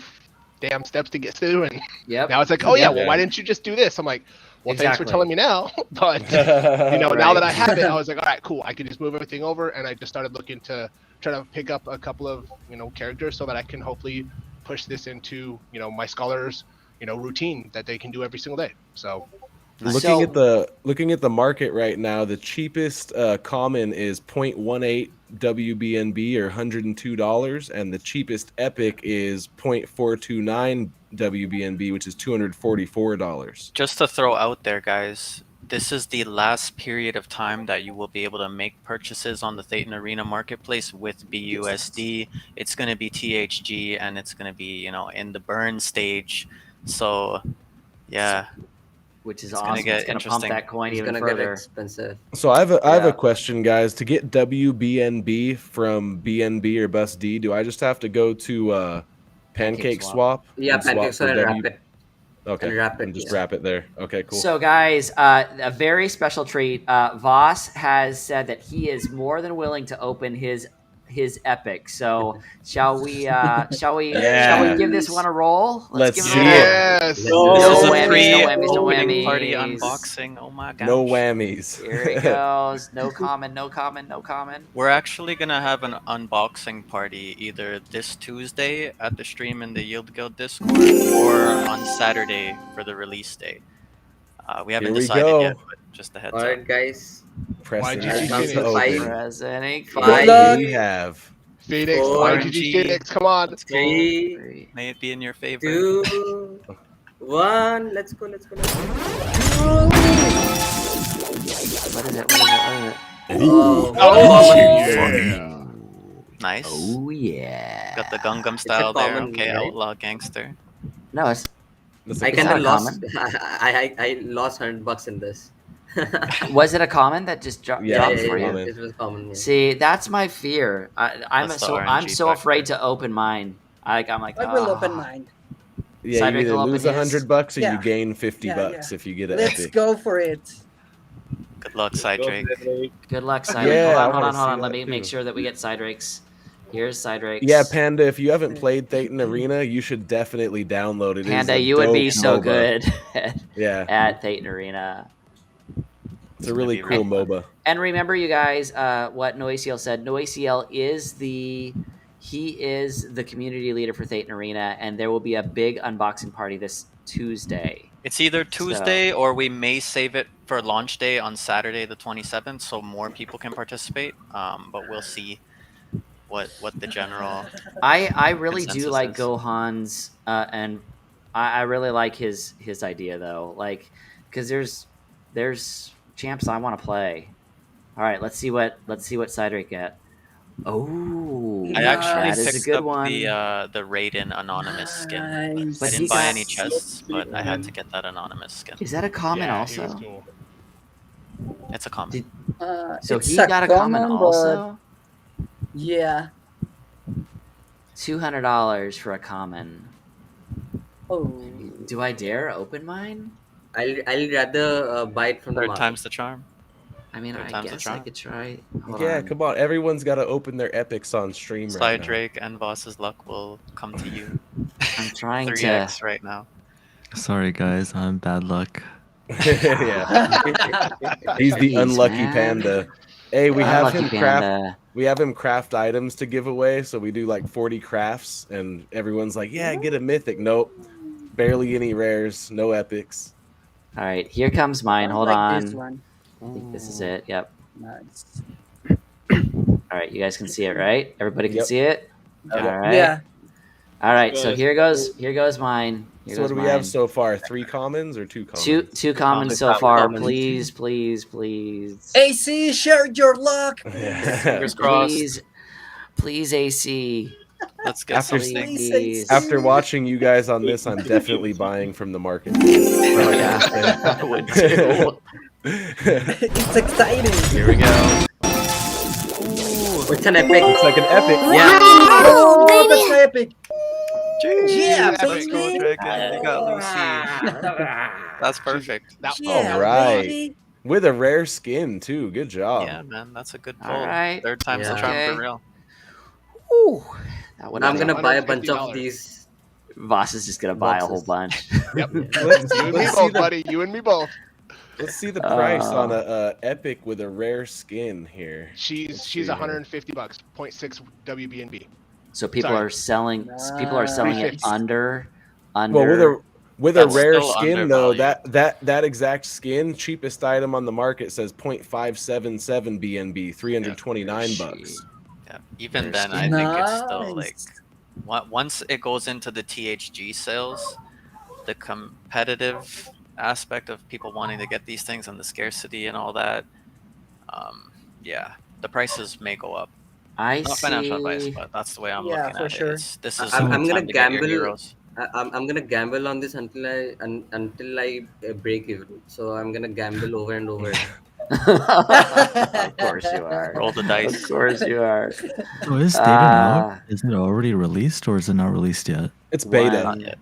damn steps to get through, and now it's like, oh yeah, well, why didn't you just do this? I'm like, well, thanks for telling me now. But now that I have it, I was like, all right, cool. I can just move everything over, and I just started looking to try to pick up a couple of characters so that I can hopefully push this into my scholars routine that they can do every single day. So looking at the market right now, the cheapest common is 0.18 WBNB or $102, and the cheapest epic is 0.429 WBNB, which is $244. Just to throw out there, guys, this is the last period of time that you will be able to make purchases on the Thetan Arena marketplace with BUSD. It's going to be THG, and it's going to be, in the burn stage. So, yeah. Which is It's awesome. gonna get It's going to pump interesting. that coin It's even gonna get further. expensive. So I have a question, guys. To get WBNB from BNB or Bus D, do I just have to go to Pancake Swap? Yeah, and swap Pancake Swap for and wrap it. Okay, And wrap it, and just yeah. wrap it there. Okay, cool. So, guys, a very special treat. Vaas has said that he is more than willing to open his epic. So, shall we give this one a roll? Let's give see it a roll. Yes. This No is a whammies, no whammies, no pre-opening party whammies. unboxing. Oh my gosh. No whammies. Here it goes. No comment, no comment, no comment. We're actually gonna have an unboxing party either this Tuesday at the stream in the Yield Guild Discord or on Saturday for the release day. We haven't Here we decided go. yet, but just a heads All up. right, guys. Press YGG it Phoenix. to open. President Five. We have Phoenix, Four. YGG Phoenix, come on. Let's go. 3, May it be in your favor. 2, 1. Let's go. What is it? What is it? Oh, Yeah. Nice. Oh yeah. Got the Gungam style there. common, Okay, right? outlaw gangster. No, it's That's I a kind not of a lost. I lost $100 in this. was it a comment that just dropped Yeah, dropped it for was you? common. It was common. Yeah. See, that's my fear. I'm That's the so RNG afraid factor. to open mine. I'm like, I will "Ah." open mine. Yeah, Cydrake you either will open lose his. $100 or Yeah. you gain $50 Yeah. if you get an Let's epic. go for it. Good luck, Go, Cydrake. Cydrake. Good luck, Cydrake. Yeah, I hold wanna on. see Let that me make too. sure that we get Cydrake's. Here's Cydrake's. Yeah, Panda, if you haven't played Thetan Arena, you should definitely download it. It is Panda, a you would be dope so MOBA. good Yeah, at Thetan Arena. it's a really It's cool gonna be MOBA. And remember, you guys, what Noisiel said. Noisiel is the community leader for Thetan Arena, and there will be a big unboxing party this Tuesday. It's either Tuesday or we may save it for launch day on Saturday the 27th so more people can participate. But we'll see what the general... I really do Consensus like is. Gohan's, and I really like his idea though. Like, because there's champs I want to play. All right, let's see what Cydrake get. Oh, I actually that is a picked good up one. the Raiden anonymous skin. Nice. I But didn't he buy got- any chests, but I had to get that anonymous skin. Is that a common Yeah, also? it was cool. It's a common. Did- So it's he got a common but also. yeah. $200 for a common. Oh, Do I dare open mine? I'll rather buy it from the Third market. time's the charm. I mean, Third I time's the guess I charm. could try. Hold Yeah, on. come on. Everyone's got to open their epics on stream right now. Cydrake and Vaas's luck will come to you. I'm trying 3x right now. Sorry, guys, I'm bad luck. Yeah, he's the Jeez, unlucky man. panda. Hey, we have Unlucky him craft. panda. We have him craft items to give away, so we do like 40 crafts, and everyone's like, "Yeah, get a mythic." Nope, barely any rares, no epics. All right, here comes mine. Hold like this on. one. I think this is it. Yep. Nice. All right, you guys can see it, right? Everybody can Yep. see it. All right. Yeah. All right. So Yes. here goes. Here goes mine. Here So what goes do we mine. have so far? 3 commons or 2 commons? Two commons Two so commons. far. Commons. Please. AC, share your luck. Fingers crossed. Please, AC. Let's get After- something. Please. After watching you guys on this, I'm definitely buying from the market. Oh yeah, I would too. It's exciting. Here we go. It's an epic. Looks like an epic. Yeah. Oh, that's my epic. Yeah, Let's go, baby. Dragon. You got Lucy. That's perfect. Yeah, All right. baby. With a rare skin too. Good job. Yeah, man, that's a good pull. All right. Third time's the Yeah. charm Okay. for real. Ooh, that would. I'm gonna buy a bunch $150. of these. Voss is just gonna buy a whole Boxes. bunch. Yep. Let's, You and me let's see both, the, buddy. You and me both. let's see the price on a epic with a rare skin here. She's Let's see here. $150, 0.6 WBNB. So people Sorry. are selling. People are selling it 350. under. Well, with a That's rare still skin though, undervalued. that exact skin, cheapest item on the market says 0.577 BNB, 329 bucks. Yeah. Even Rare then, I skin. think it's still like Nice. once it goes into the THG sales, the competitive aspect of people wanting to get these things and the scarcity and all that, yeah, the prices may go up. I Not financial advice, see. but that's the way I'm Yeah, looking for at sure. it. This is I'm the gonna time to get your gamble. heroes. I'm gonna gamble on this until I break even. So I'm gonna gamble over and over. Of course you are. Roll the dice. Of course you are. So is Data out? Is it already released or is it not released yet? It's beta. One- Not yet.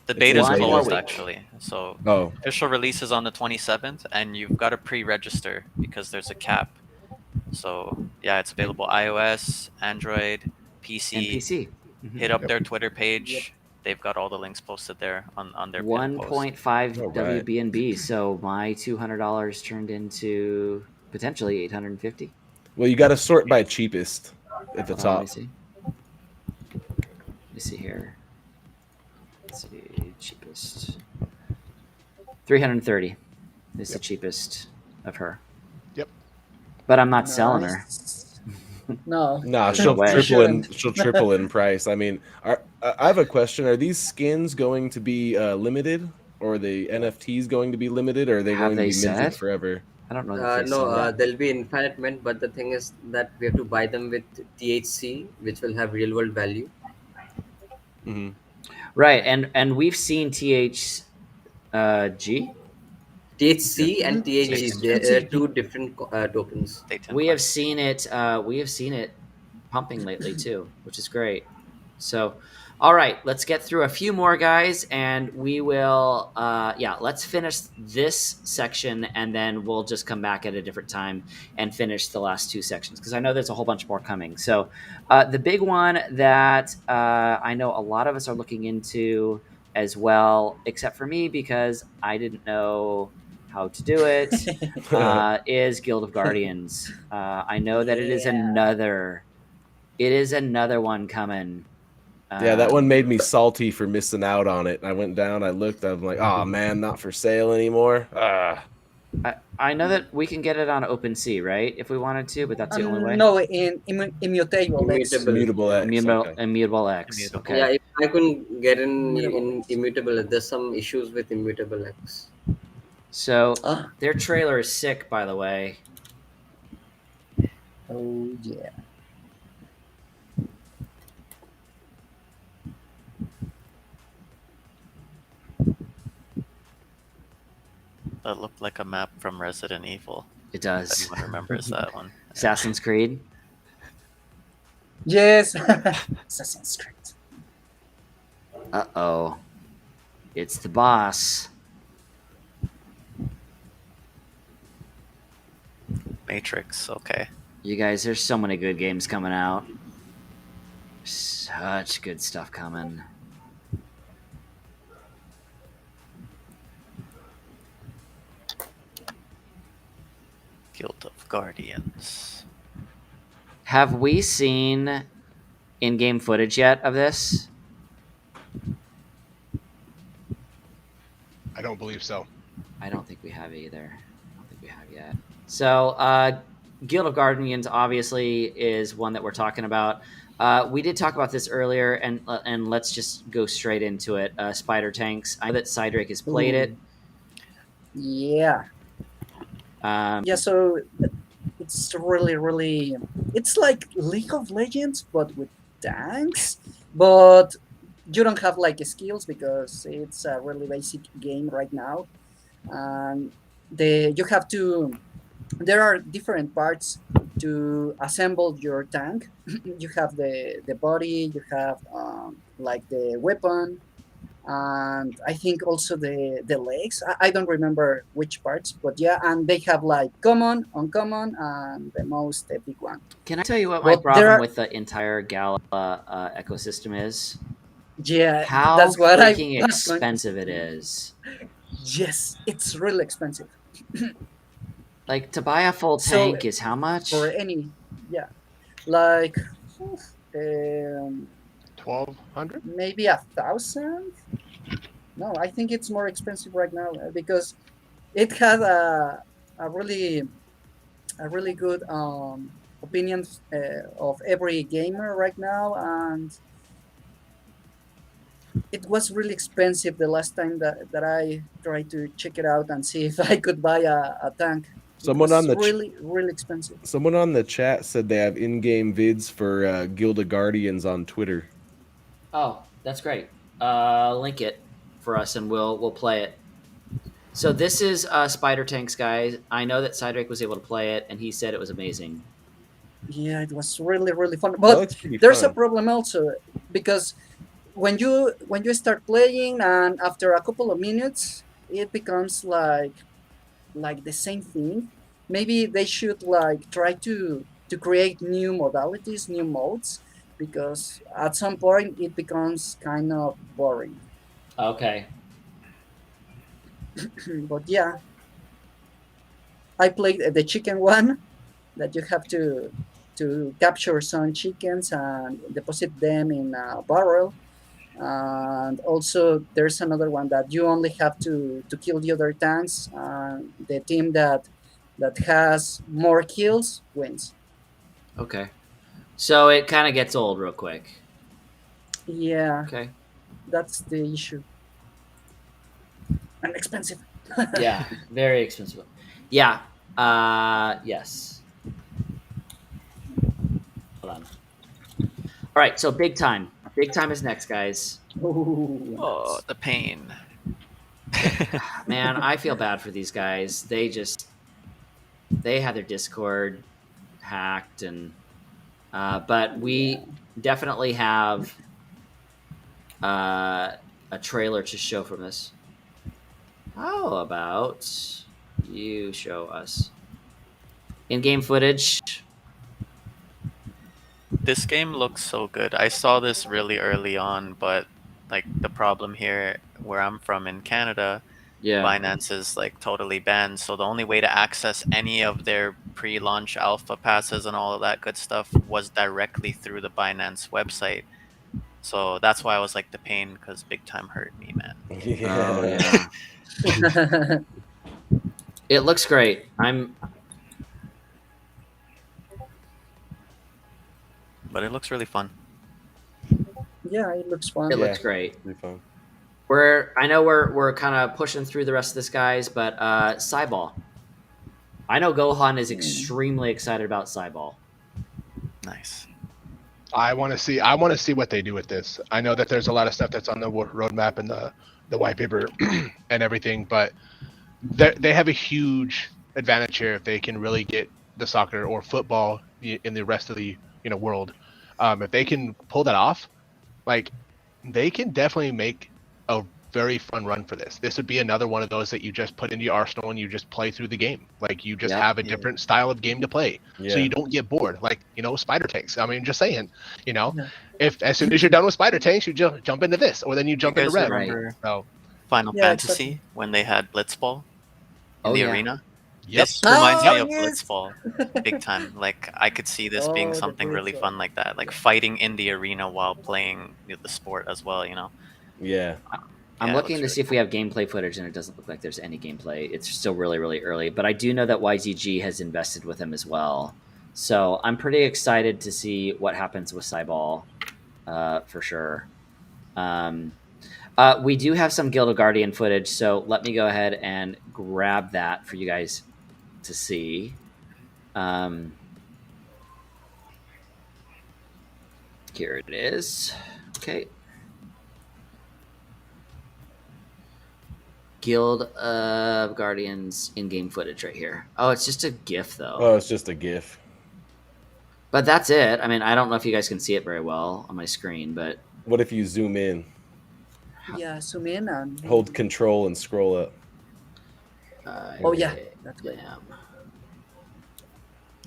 The It's beta's one closed week. actually. So Oh, official release is on the 27th, and you've got to pre-register because there's a cap. So yeah, it's available iOS, Android, And PC. PC. Hit up their Twitter page. They've got all the links posted there on their pinned post. 1.5 All right. WBNB. So my $200 turned into potentially 850. well, you got to sort by cheapest at the Hold on, top. let me see here. Let's see, cheapest. 330 is the cheapest of her. Yep. But I'm not selling her. No. Nah, No she'll way. triple in. Shouldn't. She'll triple in price. I mean, I have a question. Are these skins going to be limited, or are the NFTs going to be limited, or are they Have going to they be minted said? forever? I don't know that they No, said that. there'll be infinite mint, but the thing is that we have to buy them with THC, which will have real world value. Hmm. Right, and we've seen THG. THC and THG, THG. they're two different tokens. Stay tuned. We have seen it. We have seen it pumping lately too, which is great. So, all right, let's get through a few more guys, and we will. Let's finish this section, and then we'll just come back at a different time and finish the last two sections because I know there's a whole bunch more coming. So, the big one that I know a lot of us are looking into as well, except for me because I didn't know how to do it, is Guild of Guardians. I know that it is another one coming. Yeah, that one made me salty for missing out on it. I went down, I looked, I'm like, oh man, not for sale anymore. I know that we can get it on OpenSea, right? If we wanted to, but that's the only way. No, in immutable. X. Immutable. Immutable X. Immutable, Okay. Immutable X. Immutable. Okay. Yeah, if I couldn't get in Immutable. immutable, there's some issues with immutable X. So Ah. their trailer is sick, by the way. Oh yeah. That looked like a map from Resident Evil. It If does. anyone remembers that one. Assassin's Creed. Yes, Assassin's Creed. Uh-oh. It's the boss. Matrix, okay. You guys, there's so many good games coming out. Such good stuff coming. Guild of Guardians. Have we seen in-game footage yet of this? I don't believe so. I don't think we have either. I don't think we have yet. So, Guild of Guardians obviously is one that we're talking about. We did talk about this earlier, and let's just go straight into it. Spider Tanks. I know that Cydrake has played it. Yeah. Yeah, so it's really it's like League of Legends but with tanks, but you don't have like skills because it's a really basic game right now, and you have to, there are different parts to assemble your tank. You have the body, you have like the weapon, and I think also the legs. I don't remember which parts, but yeah, and they have like common, uncommon, and the most epic one. Can I tell you what my Well, problem with the entire Gala ecosystem is? Yeah, How that's what I freaking was going- expensive it is. Yes, it's really expensive. Like, to buy a full So, tank is how much? For any, yeah, like 1,200. maybe 1,000. No, I think it's more expensive right now because it had a really good opinion of every gamer right now, and it was really expensive the last time that I tried to check it out and see if I could buy a tank. Someone on the really expensive. Someone on the chat said they have in-game vids for Guild of Guardians on Twitter. Oh, that's great. Link it for us, and we'll play it. So this is Spider Tanks, guys. I know that Cydrake was able to play it, and he said it was amazing. Yeah, it was really fun. That But looks pretty there's a fun. problem also because when you start playing and after a couple of minutes, it becomes like the same thing. Maybe they should like try to create new modalities, new modes, because at some point it becomes kind of boring. Okay. But yeah, I played the chicken one that you have to capture some chickens and deposit them in a barrel. And also there's another one that you only have to kill the other tanks, and the team that has more kills wins. Okay. So it kind of gets old real quick. Yeah, Okay. that's the issue. And expensive. Yeah, very expensive. Yeah. Yes. Hold on. All right, so big time. Big time is next, guys. Ooh, Oh, the pain. Man, I feel bad for these guys. They had their Discord hacked, and but we definitely have a trailer to show from this. How about you show us in-game footage? This game looks so good. I saw this really early on, but like the problem here where I'm from in Canada, Yeah. Binance is like totally banned. So the only way to access any of their pre-launch alpha passes and all of that good stuff was directly through the Binance website. So that's why I was like the pain, because big time hurt me, man. Oh yeah. It looks great. But it looks really fun. Yeah, it looks fun. It looks great. Pretty fun. I know we're kind of pushing through the rest of this, guys, but Cyball. I know Gohan is extremely excited about Cyball. Nice. I want to see what they do with this. I know that there's a lot of stuff that's on the roadmap and the white paper and everything, but they have a huge advantage here if they can really get the soccer or football in the rest of the world. If they can pull that off, like they can definitely make a very fun run for this. This would be another one of those that you just put into your arsenal and you just play through the game. Like you just have a different style of game to play, so you don't get bored. Like spider tanks. I mean, just saying, if as soon as you're done with spider tanks, you jump into this, or then you jump into Rev. Remember So, Final Fantasy when they had Blitzball in the arena? Yep. This reminds me of yes. Blitzball, big time. Like I could see this being the something really Blitzball. fun like that, like fighting in the arena while playing the sport as well. Yeah. I'm Yeah, it looking to looks see if we have gameplay footage, and it doesn't look like there's any gameplay. It's still really, really early, but I do know that YZG has invested with him as well. So I'm pretty excited to see what happens with Cyball, for sure. We do have some Guild of Guardian footage, so let me go ahead and grab that for you guys to see. Here it is. Okay. Guild of Guardians in-game footage right here. Oh, it's just a GIF though. Oh, it's just a GIF. But that's it. I mean, I don't know if you guys can see it very well on my screen, but What if you zoom in, Yeah, zoom in and hold Control and scroll up? Oh yeah, that's great. damn.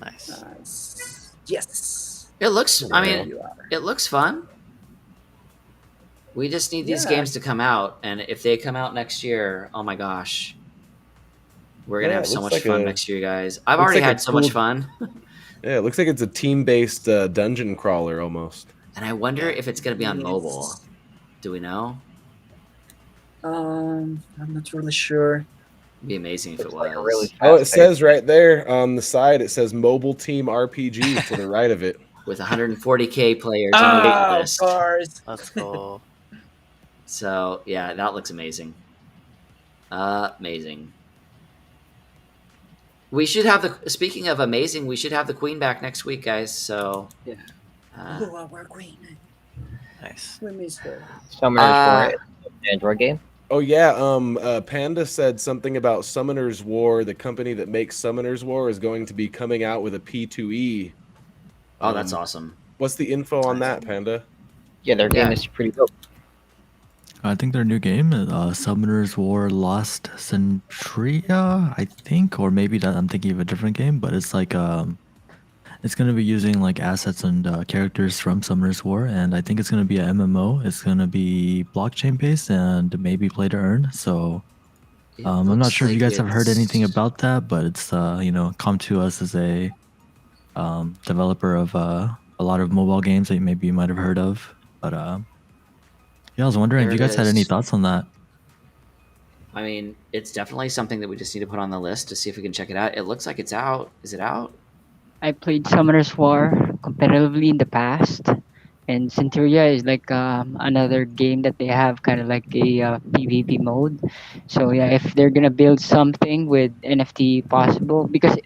nice. Nice. Yes. It looks. I There mean, you are. it looks fun. We just need these Yeah. games to come out, and if they come out next year, oh my gosh, we're gonna Yeah, have it so looks much like fun a- next year, guys. I've looks already like a had so much cool- fun, Yeah, it looks like it's a team-based dungeon crawler almost. and I wonder if it's gonna be on Yes. mobile. Do we know? I'm not really sure. It'd be amazing if it Looks was. like a really Oh, it fast-paced- says right there on the side, it says Mobile Team RPG to the right of it. With 140K players on the wait Of list. course. Let's go. So yeah, that looks amazing. Amazing. We should have the. Speaking of amazing, we should have the Queen back next week, guys. So Yeah. uh, Oh, our queen. Nice. We missed her. Summoners Uh, War, an Android game. Oh yeah, Panda said something about Summoner's War. The company that makes Summoner's War is going to be coming out with a P2E. oh, that's awesome. What's the info on that, Panda? Yeah, their game Yeah. is pretty dope. I think their new game, Summoner's War Lost Centuria, I think, or maybe that I'm thinking of a different game, but it's like it's gonna be using like assets and characters from Summoner's War, and I think it's gonna be a MMO. It's gonna be blockchain based and maybe play to earn. So It I'm not looks sure if you like guys have heard it's- anything about that, but it's come to us as a developer of a lot of mobile games that maybe you might have heard of. But yeah, I was wondering There if you it guys had any is. thoughts on that. I mean, it's definitely something that we just need to put on the list to see if we can check it out. It looks like it's out. Is it out? I played Summoner's War competitively in the past, and Centuria is like another game that they have kind of like a PvP mode. So yeah, if they're gonna build something with NFT possible, because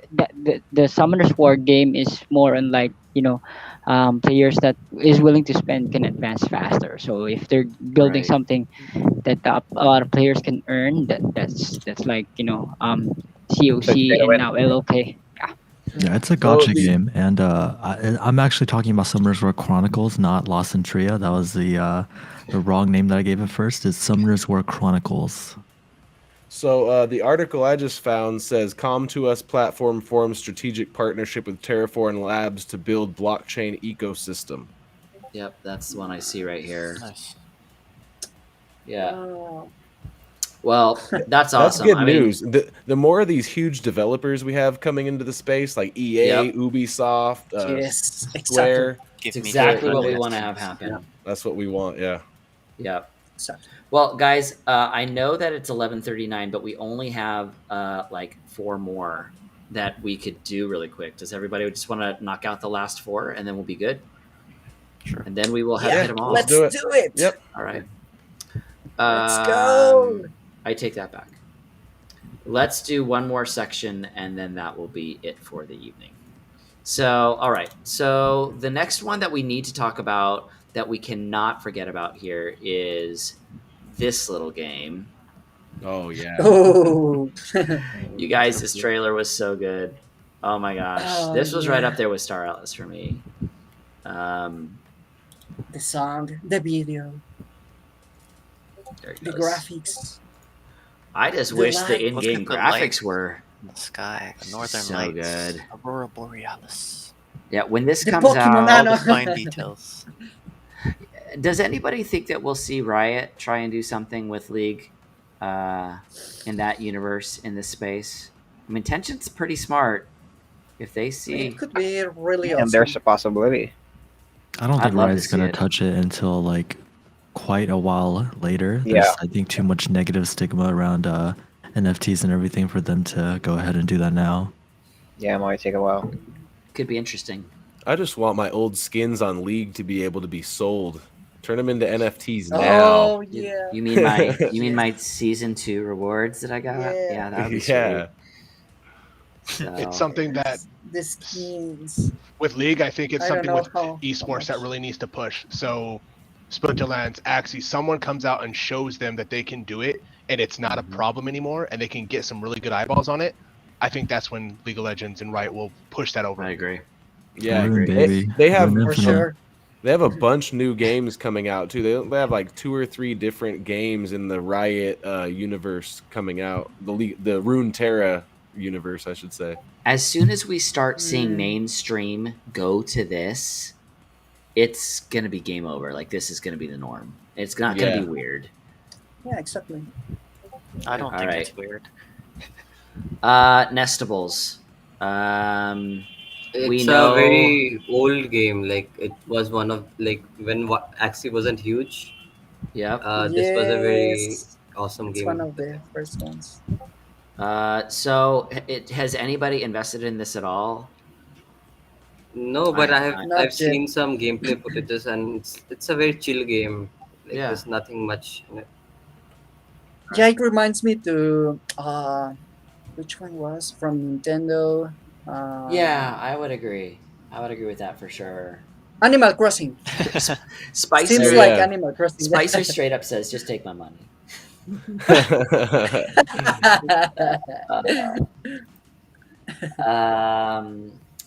the Summoner's War game is more on like players that is willing to spend can advance faster. So if they're building Right. something that a lot of players can earn, that's like COC better and win. now LOK. Yeah. Yeah, it's a Well, gotcha the- game, and I'm actually talking about Summoner's War Chronicles, not Lost in Tria. That was the wrong name that I gave it first. It's Summoner's War Chronicles. So the article I just found says Com2Us platform forms strategic partnership with Terraform Labs to build blockchain ecosystem. Yep, that's the one I see right here. Nice. Yeah. Oh. Well, that's That's awesome. good I mean, news. The more of these huge developers we have coming into the space, like EA, Yep. Ubisoft, Yes, Square, Give it's me exactly the what we Undead want to have games. happen. that's what we want. Yeah. Yep. Exactly. Well, guys, I know that it's 11:39, but we only have like 4 more that we could do really quick. Does everybody just want to knock out the last 4, and then we'll be good? Sure. And then we will have Yeah, hit them all. Let's do it. do it. Yep. All right. Let's go. I take that back. Let's do one more section, and then that will be it for the evening. So, all right. So the next one that we need to talk about that we cannot forget about here is this little game. Oh yeah. Oh, You guys, this trailer was so good. Oh my gosh, Oh, this was right yeah. up there with Star Atlas for me. The song, the video, There it the goes. graphics. I just The wish the light. Look in-game at the graphics light. were The sky, the northern so lights, good. aurora borealis, Yeah, when this The comes Pokemon all out, the fine details. does anybody think that we'll see Riot try and do something with League in that universe, in this space? I mean, Tension's pretty smart. If they see, It could be really And there's awesome. a possibility. I don't I'd think love to Riot's see gonna it. touch it until like quite a while later. Yeah. There's I think too much negative stigma around NFTs and everything for them to go ahead and do that now. Yeah, it might take a while. Could be interesting. I just want my old skins on League to be able to be sold. Turn them into NFTs now. Oh You, yeah. you mean my Yeah. my season 2 rewards that I got? Yeah. That would be Yeah. sweet. So, It's something that The skins. with League, I think it's I don't something know with how esports that much. really needs to push. So Splinterlands, Axie, someone comes out and shows them that they can do it and it's not a problem anymore and they can get some really good eyeballs on it. I think that's when League of Legends and Riot will push that over. I agree. Yeah, Rune, agree. baby. They have Rune For Infinite. sure. They have a bunch new games coming out too. They have like 2 or 3 different games in the Riot universe coming out. The Rune Terra universe, I should say. As soon as we start seeing Mm. mainstream go to this, it's gonna be game over. Like, this is gonna be the norm. It's not gonna Yeah. be weird. Yeah, exactly. I don't All think right. it's weird. Nestables. We It's know. a very old game. Like it was one of like when Axie wasn't huge. Yep. This was a very Yes. awesome It's game. one of the first ones. So, has anybody invested in this at all? No, but I have not I've yet. seen some gameplay footages and it's a very chill game. Like Yeah. there's nothing much in it. Yeah, it reminds me to which one was from Nintendo? Yeah, I would agree. I would agree with that for sure. Animal Crossing. Spicer, Seems Oh, like yeah. Animal Crossing. Spicer straight up says, "Just take my money."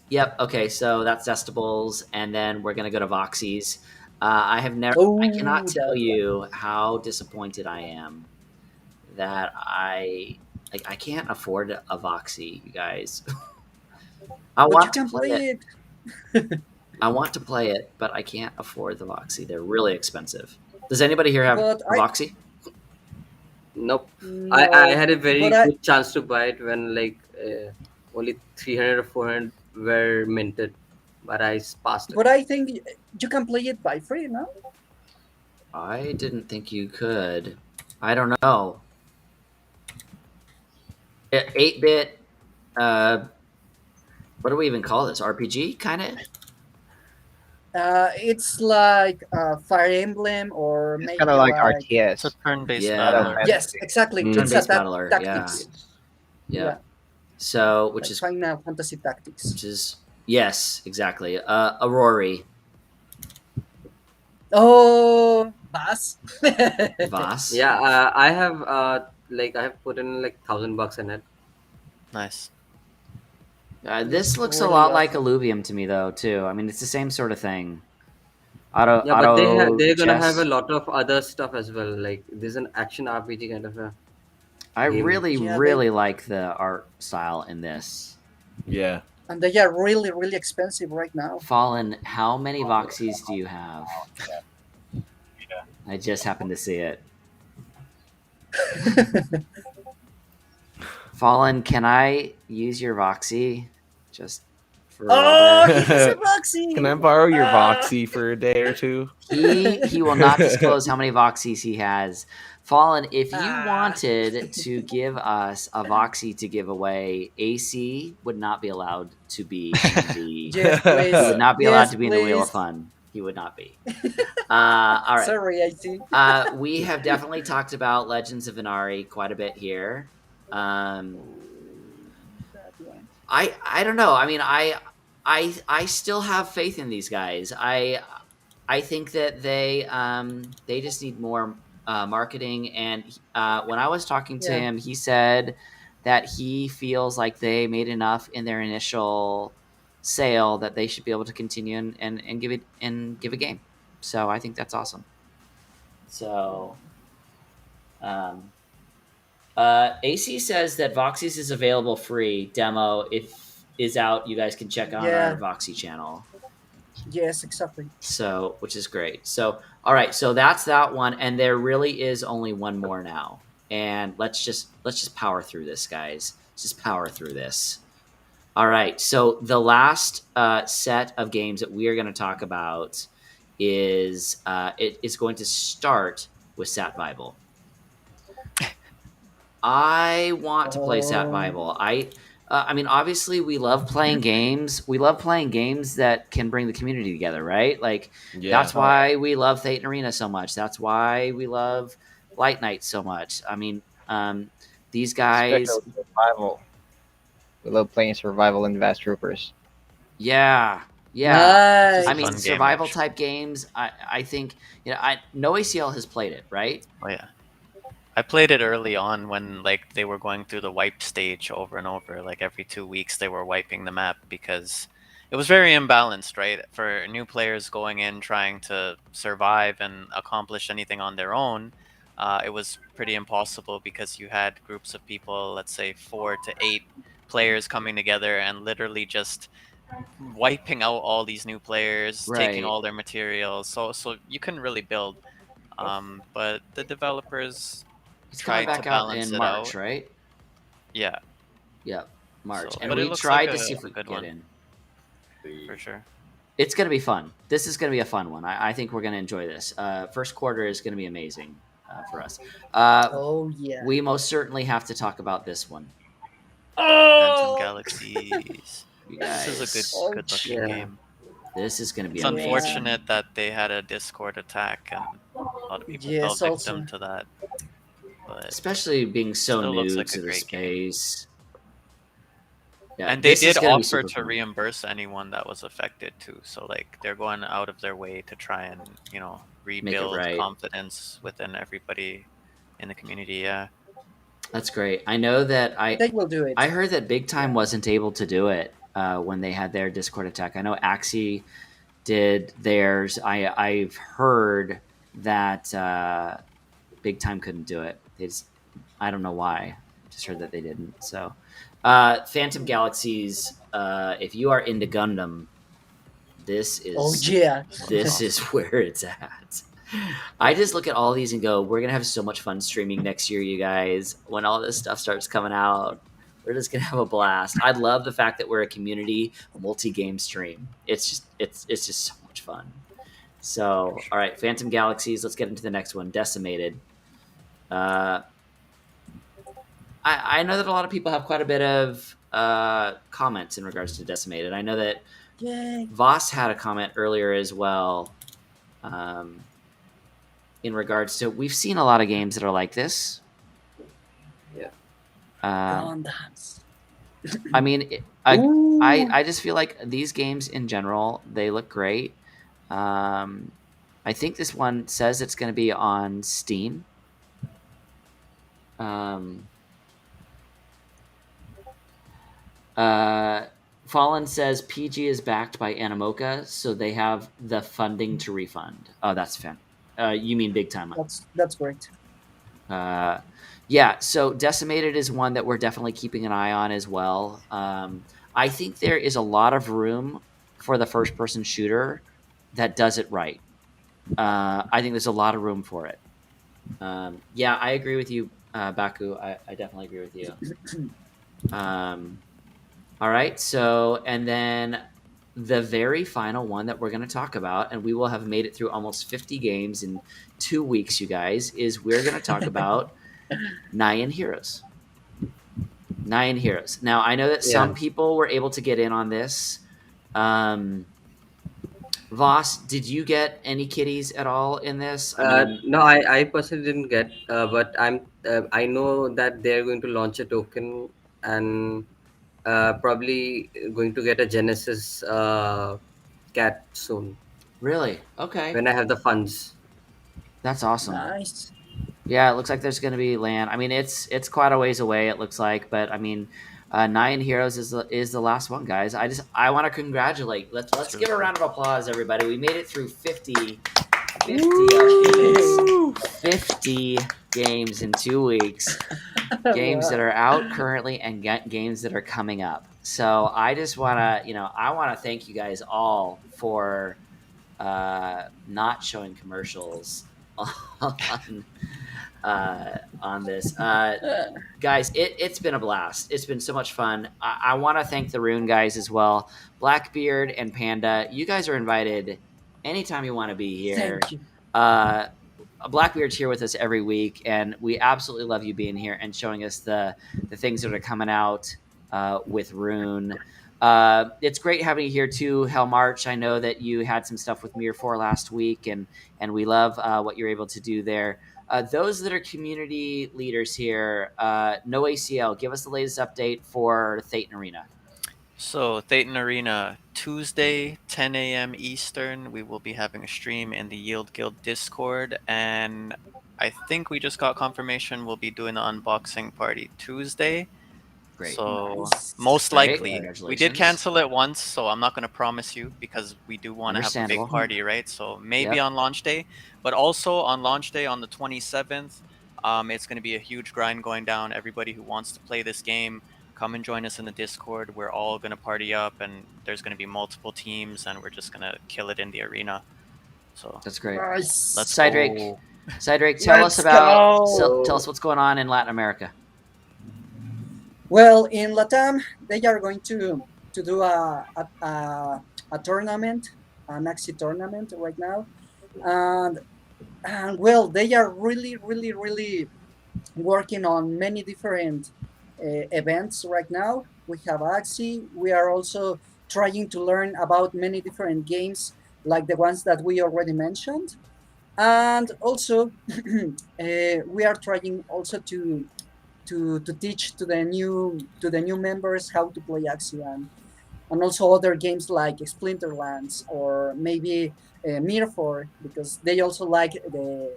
Yep. Okay. So that's Destables, and then we're gonna go to Voxies. I cannot tell you how disappointed I am that I can't afford a Voxy, you guys. I But you want to can play play it. it. I want to play it, but I can't afford the Voxy. They're really expensive. Does anybody here have But a Voxy? Nope. No, I had a very but I- good chance to buy it when like only 300 or 400 were minted, but I passed it. But I think you can play it by free, no? I didn't think you could. I don't know. 8-bit. What do we even call this? RPG, kind of. It's like Fire Emblem or It's maybe kind of like It's a RTS. turn-based Yeah. battler. Yes, exactly. Mm. It's a Turn-based battler, tactics. Yeah. So, which Like is Final Fantasy Tactics. yes, exactly. Aurori, Oh, Vaas. Vaas. Yeah, I have I have put in like $1,000 in it. Nice. This looks a Really lot like awesome. Illuvium to me, though. Too. I mean, it's the same sort of thing. Yeah, but they're gonna chess. have a lot of other stuff as well. Like there's an action RPG kind of a. I game. really, Yeah, really like the art style in this. Yeah. And they are really, really expensive right now. Fallen, how many Voxies do you have? I just happened to see it. Fallen, can I use your Voxy? Just for a Oh, little bit? he's a Roxy! Can I borrow your Ah. Voxy for a day or two? He will not disclose how many Voxies he has. Fallen, if you Ah. wanted to give us a Voxy to give away, AC would not be allowed to be in the. Yes, He please. would not be allowed Yes, to be in the Wheel of please. Fun. He would not be. All right. Sorry, I see. We have definitely talked about Legends of Inari quite a bit here. I don't know. I mean, I still have faith in these guys. I think that they just need more marketing, and when I was talking to Yeah. him, he said that he feels like they made enough in their initial sale that they should be able to continue and give a game. So I think that's awesome. So, AC says that Voxy's is available free demo. If is out, you guys can check on Yeah. our Voxy channel. Yes, exactly. So, which is great. So, all right, so that's that one, and there really is only one more now. And let's just power through this, guys. Let's just power through this. All right, so the last set of games that we are going to talk about is it is going to start with Satvival. I want to play Satvival. I mean, obviously, we love playing games. We love playing games that can bring the community together, right? Like, that's why we love Thetan Arena so much. That's why we love Light Night so much. I mean, these guys... Especially survival. We love playing survival in Vast Troopers. Yeah. Nice. I mean, Fun game, survival actually. type games, I think... No ACL has played it, right? Oh yeah. I played it early on when like they were going through the wipe stage over and over. Like every 2 weeks they were wiping the map because it was very imbalanced, right? For new players going in trying to survive and accomplish anything on their own, it was pretty impossible because you had groups of people, let's say 4 to 8 players coming together and literally just wiping out all these new players, taking Right. all their materials. So you couldn't really build. But the developers It's coming tried to back out balance in it March, out. right? Yeah, Yep, March. So- And but it we looks tried like to see if a we good could get one. in. for sure. It's going to be fun. This is going to be a fun one. I think we're going to enjoy this. First quarter is going to be amazing for us. Oh yeah. We most certainly have to talk about this one. Phantom Galaxies. You This is guys, a good looking Yeah. game. this is going to be It's amazing. unfortunate that they had a Discord attack and a lot of people Yes, fell victim also. to that. But Especially being so Still looks new like a to the great game. space. Yeah, and they this is did gonna be offer super to fun. reimburse anyone that was affected too. So like they're going out of their way to try and, rebuild right. confidence within everybody in the community. Yeah. That's great. I know that They will do it. I heard that Big Time wasn't able to do it when they had their Discord attack. I know Axie did theirs. I've heard that Big Time couldn't do it. I don't know why. Just heard that they didn't. So, Phantom Galaxies. If you are into Gundam, this is Oh yeah. this is where it's at. I just look at all these and go, we're gonna have so much fun streaming next year, you guys. When all this stuff starts coming out, we're just gonna have a blast. I love the fact that we're a community multi-game stream. It's just so much fun. So, all right, Phantom Galaxies. Let's get into the next one. Decimated. I know that a lot of people have quite a bit of comments in regards to Decimated. I know that Yay. Vaas had a comment earlier as well. In regards to, we've seen a lot of games that are like this. Yeah. Gundams. I mean, I just feel like these games in general, they look great. I think this one says it's going to be on Steam. Fallen says PG is backed by Animoca, so they have the funding to refund. Oh, that's fun. You mean Big Time? That's great. Yeah, so Decimated is one that we're definitely keeping an eye on as well. I think there is a lot of room for the first-person shooter that does it right. I think there's a lot of room for it. Yeah, I agree with you, Baku. I definitely agree with you. All right, so, and then the very final one that we're going to talk about, and we will have made it through almost 50 games in 2 weeks, you guys, is we're going to talk about Nyan Heroes. Nyan Heroes. Now, I know that some people were able to get in on this. Vaas, did you get any kitties at all in this? No, I personally didn't get, but I know that they're going to launch a token and probably going to get a Genesis cat soon Really? Okay. when I have the funds. That's awesome. Nice. Yeah, it looks like there's going to be land. I mean, it's quite a ways away. It looks like, but I mean, Nine Heroes is the last one, guys. I want to congratulate. Let's give a round of applause, everybody. We made it through 50 games in 2 weeks. Games that are out currently and games that are coming up. So I just want to, I want to thank you guys all for not showing commercials on this. Guys, it's been a blast. It's been so much fun. I want to thank the Roon guys as well. Blackbeard and Panda, you guys are invited anytime you want to be here. Thank you. Blackbeard's here with us every week, and we absolutely love you being here and showing us the things that are coming out with Roon. It's great having you here too, Hell March. I know that you had some stuff with Mir 4 last week, and we love what you're able to do there. Those that are community leaders here, No ACL, give us the latest update for Thetan Arena. So Thetan Arena, Tuesday, 10 a.m. Eastern, we will be having a stream in the Yield Guild Discord, and I think we just got confirmation we'll be doing the unboxing party Tuesday. Great. So Nice. most Great. likely, we Congratulations. did cancel it once, so I'm not going to promise you because we do want to have a big Understandable. party, right? So maybe Yep. on launch day, but also on launch day on the 27th, it's going to be a huge grind going down. Everybody who wants to play this game, come and join us in the Discord. We're all going to party up, and there's going to be multiple teams, and we're just going to kill it in the arena. So That's great. Nice. let's Cydrake, go. Cydrake, tell us Let's about go. tell us what's going on in Latin America. Well, in Latam, they are going to do a tournament, an Axie tournament right now, and well, they are really working on many different events right now. We have Axie. We are also trying to learn about many different games, like the ones that we already mentioned, and also we are trying also to teach to the new members how to play Axie, and also other games like Splinterlands or maybe Mir 4, because they also like the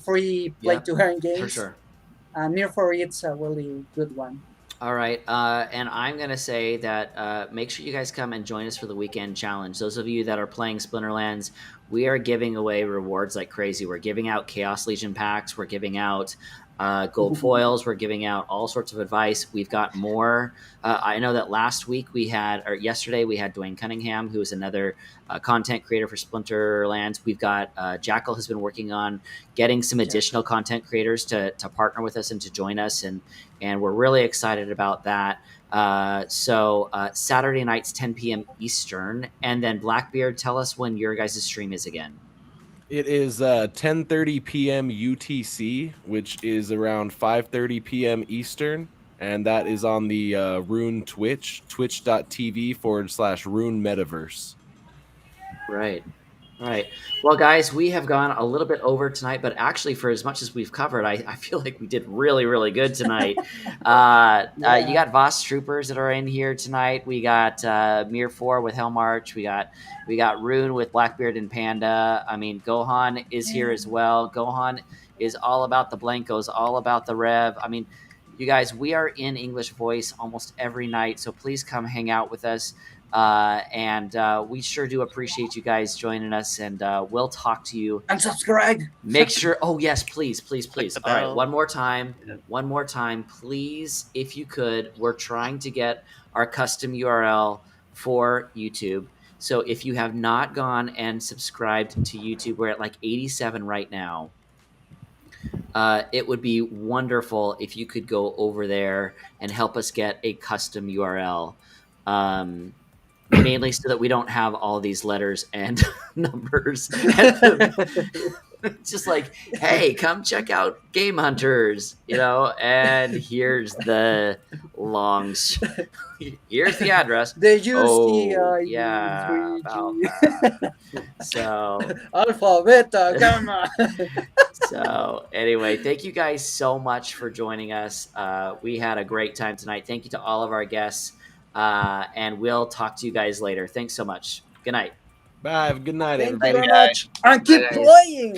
free play to earn games. For sure. Mir 4, it's a really good one. All right, and I'm going to say that make sure you guys come and join us for the weekend challenge. Those of you that are playing Splinterlands, we are giving away rewards like crazy. We're giving out Chaos Legion packs. We're giving out gold foils. We're giving out all sorts of advice. We've got more. I know that yesterday we had Dwayne Cunningham, who is another content creator for Splinterlands. We've got Jackal has been working on getting some additional content creators to partner with us and to join us, and we're really excited about that. So Saturday nights, 10 p.m. Eastern, and then Blackbeard, tell us when your guys' stream is again. It is 10:30 p.m. UTC, which is around 5:30 p.m. Eastern, and that is on the Roon Twitch, twitch.tv/Roon Metaverse. Right. All right. Well, guys, we have gone a little bit over tonight, but actually, for as much as we've covered, I feel like we did really good tonight. You got Vaas troopers that are in here tonight. We got Mir 4 with Hellmarch. We got Roon with Blackbeard and Panda. I mean, Gohan is here as well. Gohan is all about the Blancos, all about the Rev. I mean, you guys, we are in English Voice almost every night, so please come hang out with us. And we sure do appreciate you guys joining us, and we'll talk to you. And subscribe. Make sure. Oh yes, please. the All right, bell. one more time, please, if you could. We're trying to get our custom URL for YouTube. So if you have not gone and subscribed to YouTube, we're at like 87 right now. It would be wonderful if you could go over there and help us get a custom URL. Mainly so that we don't have all these letters and numbers. It's just like, hey, come check out GameHunters, and here's the here's the address. They use yeah, about that. So alpha, beta, gamma. So anyway, thank you guys so much for joining us. We had a great time tonight. Thank you to all of our guests. And we'll talk to you guys later. Thanks so much. Good night. Bye. Have a good night, Thank you everybody. very much. And keep playing.